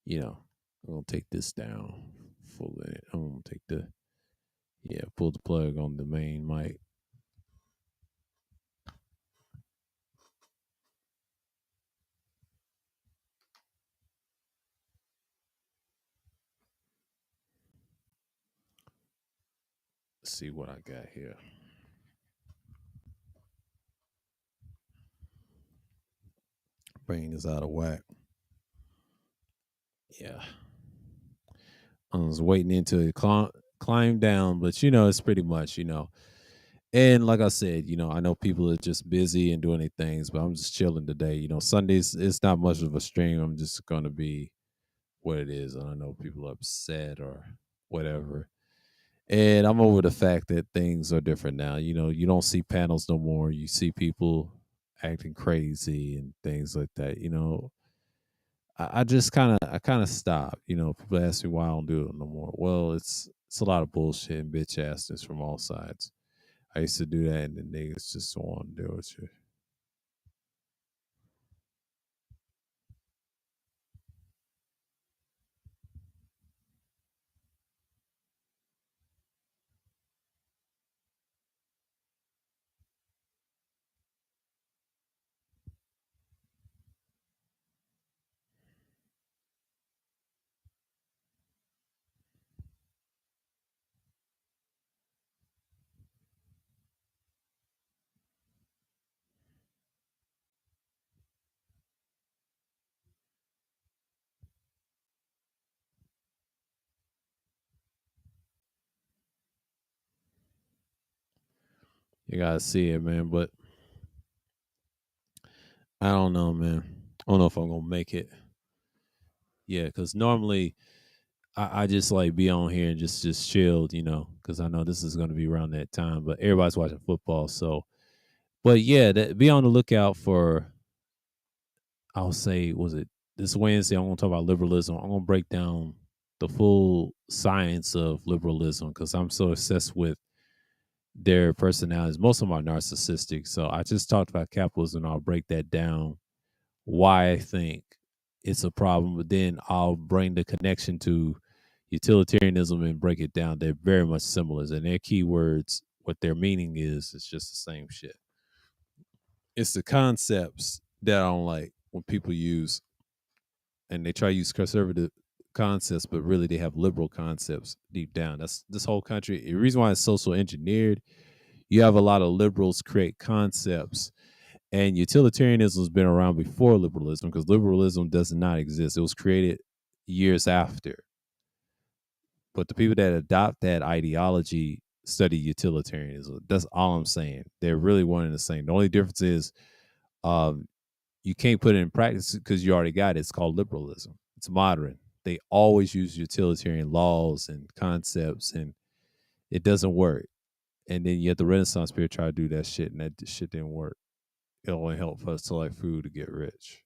you know, I'm gonna take this down. Full it. I'm gonna take the pull the plug on the main mic. Let's see what I got here. Brain is out of whack. Yeah. I was waiting into it climb down, but it's pretty much, And like I said, I know people are just busy and doing their things, but I'm just chilling today. Sundays it's not much of a stream. I'm just gonna be what it is. And I know people are upset or whatever. And I'm over the fact that things are different now. You don't see panels no more. You see people acting crazy and things like that. I just kind of stopped. People ask me why I don't do it no more. Well, it's a lot of bullshit and bitch assness from all sides. I used to do that, and the niggas just don't want to do it. Shit. You gotta see it, man. But I don't know, man. I don't know if I'm gonna make it. Yeah, because normally I just like be on here and just chilled, because I know this is gonna be around that time. But everybody's watching football, so. But yeah, be on the lookout for. I'll say, was it this Wednesday? I'm gonna talk about liberalism. I'm gonna break down the full science of liberalism because I'm so obsessed with their personalities. Most of them are narcissistic. So I just talked about capitalism. I'll break that down. Why I think it's a problem, but then I'll bring the connection to utilitarianism and break it down. They're very much similar, and their keywords, what their meaning is, it's just the same shit. It's the concepts that I don't like when people use, and they try to use conservative concepts, but really they have liberal concepts deep down. That's this whole country. The reason why it's social engineered, you have a lot of liberals create concepts, and utilitarianism has been around before liberalism because liberalism does not exist. It was created years after. But the people that adopt that ideology study utilitarianism. That's all I'm saying. They're really one and the same. The only difference is um, you can't put it in practice because you already got it. It's called liberalism. It's modern. They always use utilitarian laws and concepts, and it doesn't work. And then you have the Renaissance period try to do that shit, and that shit didn't work. It only helped us to like food to get rich.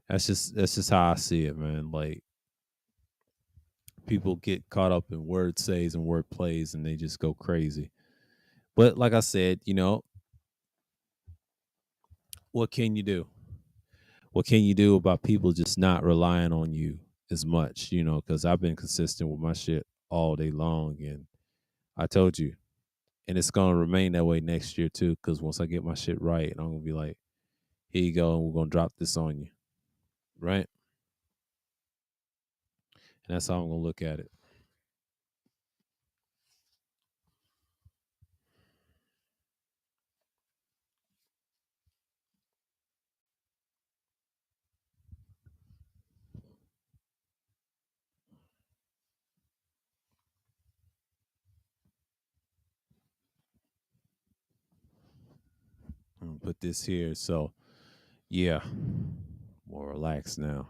That's just how I see it, man. Like people get caught up in word says and word plays, and they just go crazy. But like I said, what can you do? What can you do about people just not relying on you as much? Because I've been consistent with my shit all day long, and I told you, and it's gonna remain that way next year too. Because once I get my shit right, I'm gonna be like, here you go, and we're gonna drop this on you, right? And that's how I'm gonna look at it. I'm gonna put this here. So yeah, more relaxed now.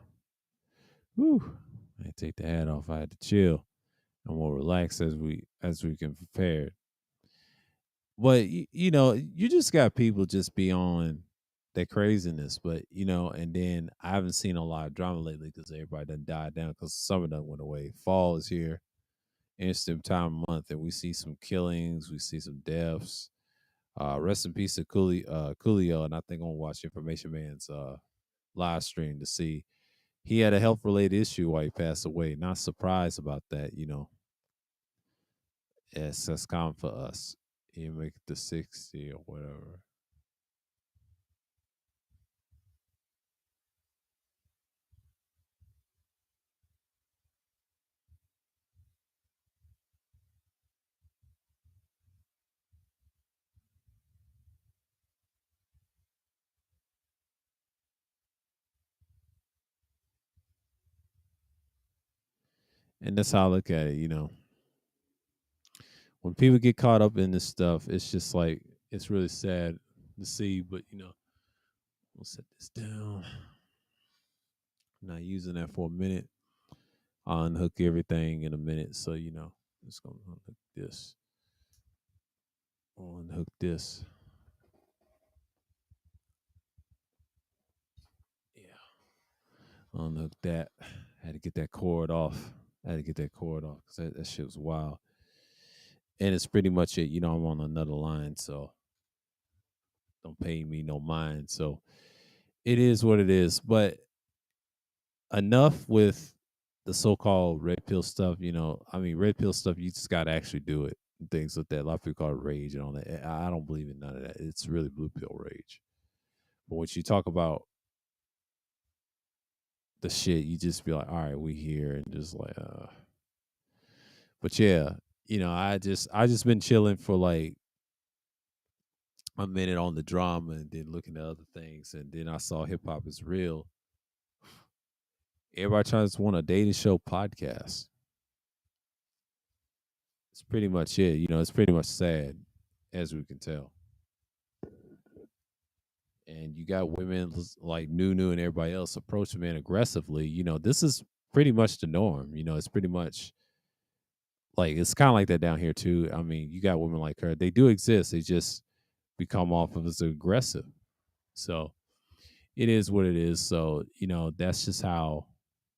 Whew. I take the hat off. I had to chill. I'm more relaxed as we can prepare. But you just got people just beyond their craziness. But and then I haven't seen a lot of drama lately because everybody done died down because summer done went away. Fall is here, instant time month, and we see some killings, we see some deaths. Rest in peace to Coolio, and I think I'm gonna watch Information Man's live stream to see. He had a health related issue while he passed away. Not surprised about that, you know. Yes, that's common for us. You make it to 60 or whatever. And that's how I look at it, you know. When people get caught up in this stuff, it's just like it's really sad to see, but you know, we'll set this down. Not using that for a minute. I'll unhook everything in a minute. So, you know, it's gonna unhook this. I'll unhook this. Yeah. I'll unhook that. I had to get that cord off. I had to get that cord off because that shit was wild. And it's pretty much it. You know, I'm on another line, so don't pay me no mind. So it is what it is. But enough with the so-called red pill stuff. You know, I mean, red pill stuff. You just got to actually do it. Things like that. A lot of people call it rage and all that. I don't believe in none of that. It's really blue pill rage. But when you talk about the shit, you just be like, all right, we here, and just like, But yeah, you know, I just been chilling for like a minute on the drama, and then looking at other things, and then I saw Hip Hop Is Real. Everybody tries to want a dating show podcast. It's pretty much it. You know, it's pretty much sad, as we can tell. And you got women like Nunu and everybody else approaching men aggressively. You know, this is pretty much the norm. You know, it's pretty much like it's kind of like that down here too. I mean, you got women like her. They do exist. They just become off of as aggressive. So it is what it is. So, you know, that's just how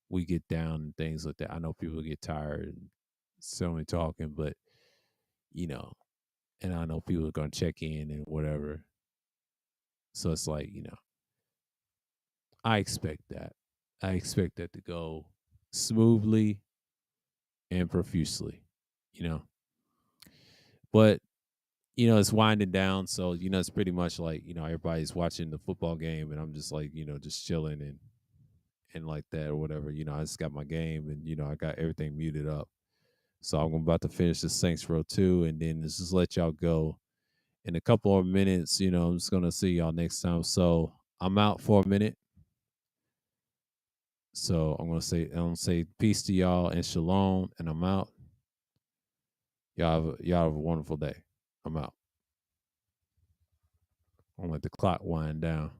we get down and things like that. I know people get tired and so many talking, but you know, and I know people are gonna check in and whatever. So it's like, you know, I expect that. I expect that to go smoothly and profusely, you know. But you know, it's winding down, so you know, it's pretty much like you know everybody's watching the football game, and I'm just like you know just chilling and like that or whatever. You know, I just got my game, and you know I got everything muted up, so I'm about to finish the Saints Row 2, and then just let y'all go in a couple of minutes. You know, I'm just gonna see y'all next time. So I'm out for a minute. So I'm gonna say peace to y'all and shalom, and I'm out. Y'all have a wonderful day. I'm out. I'm gonna let the clock wind down.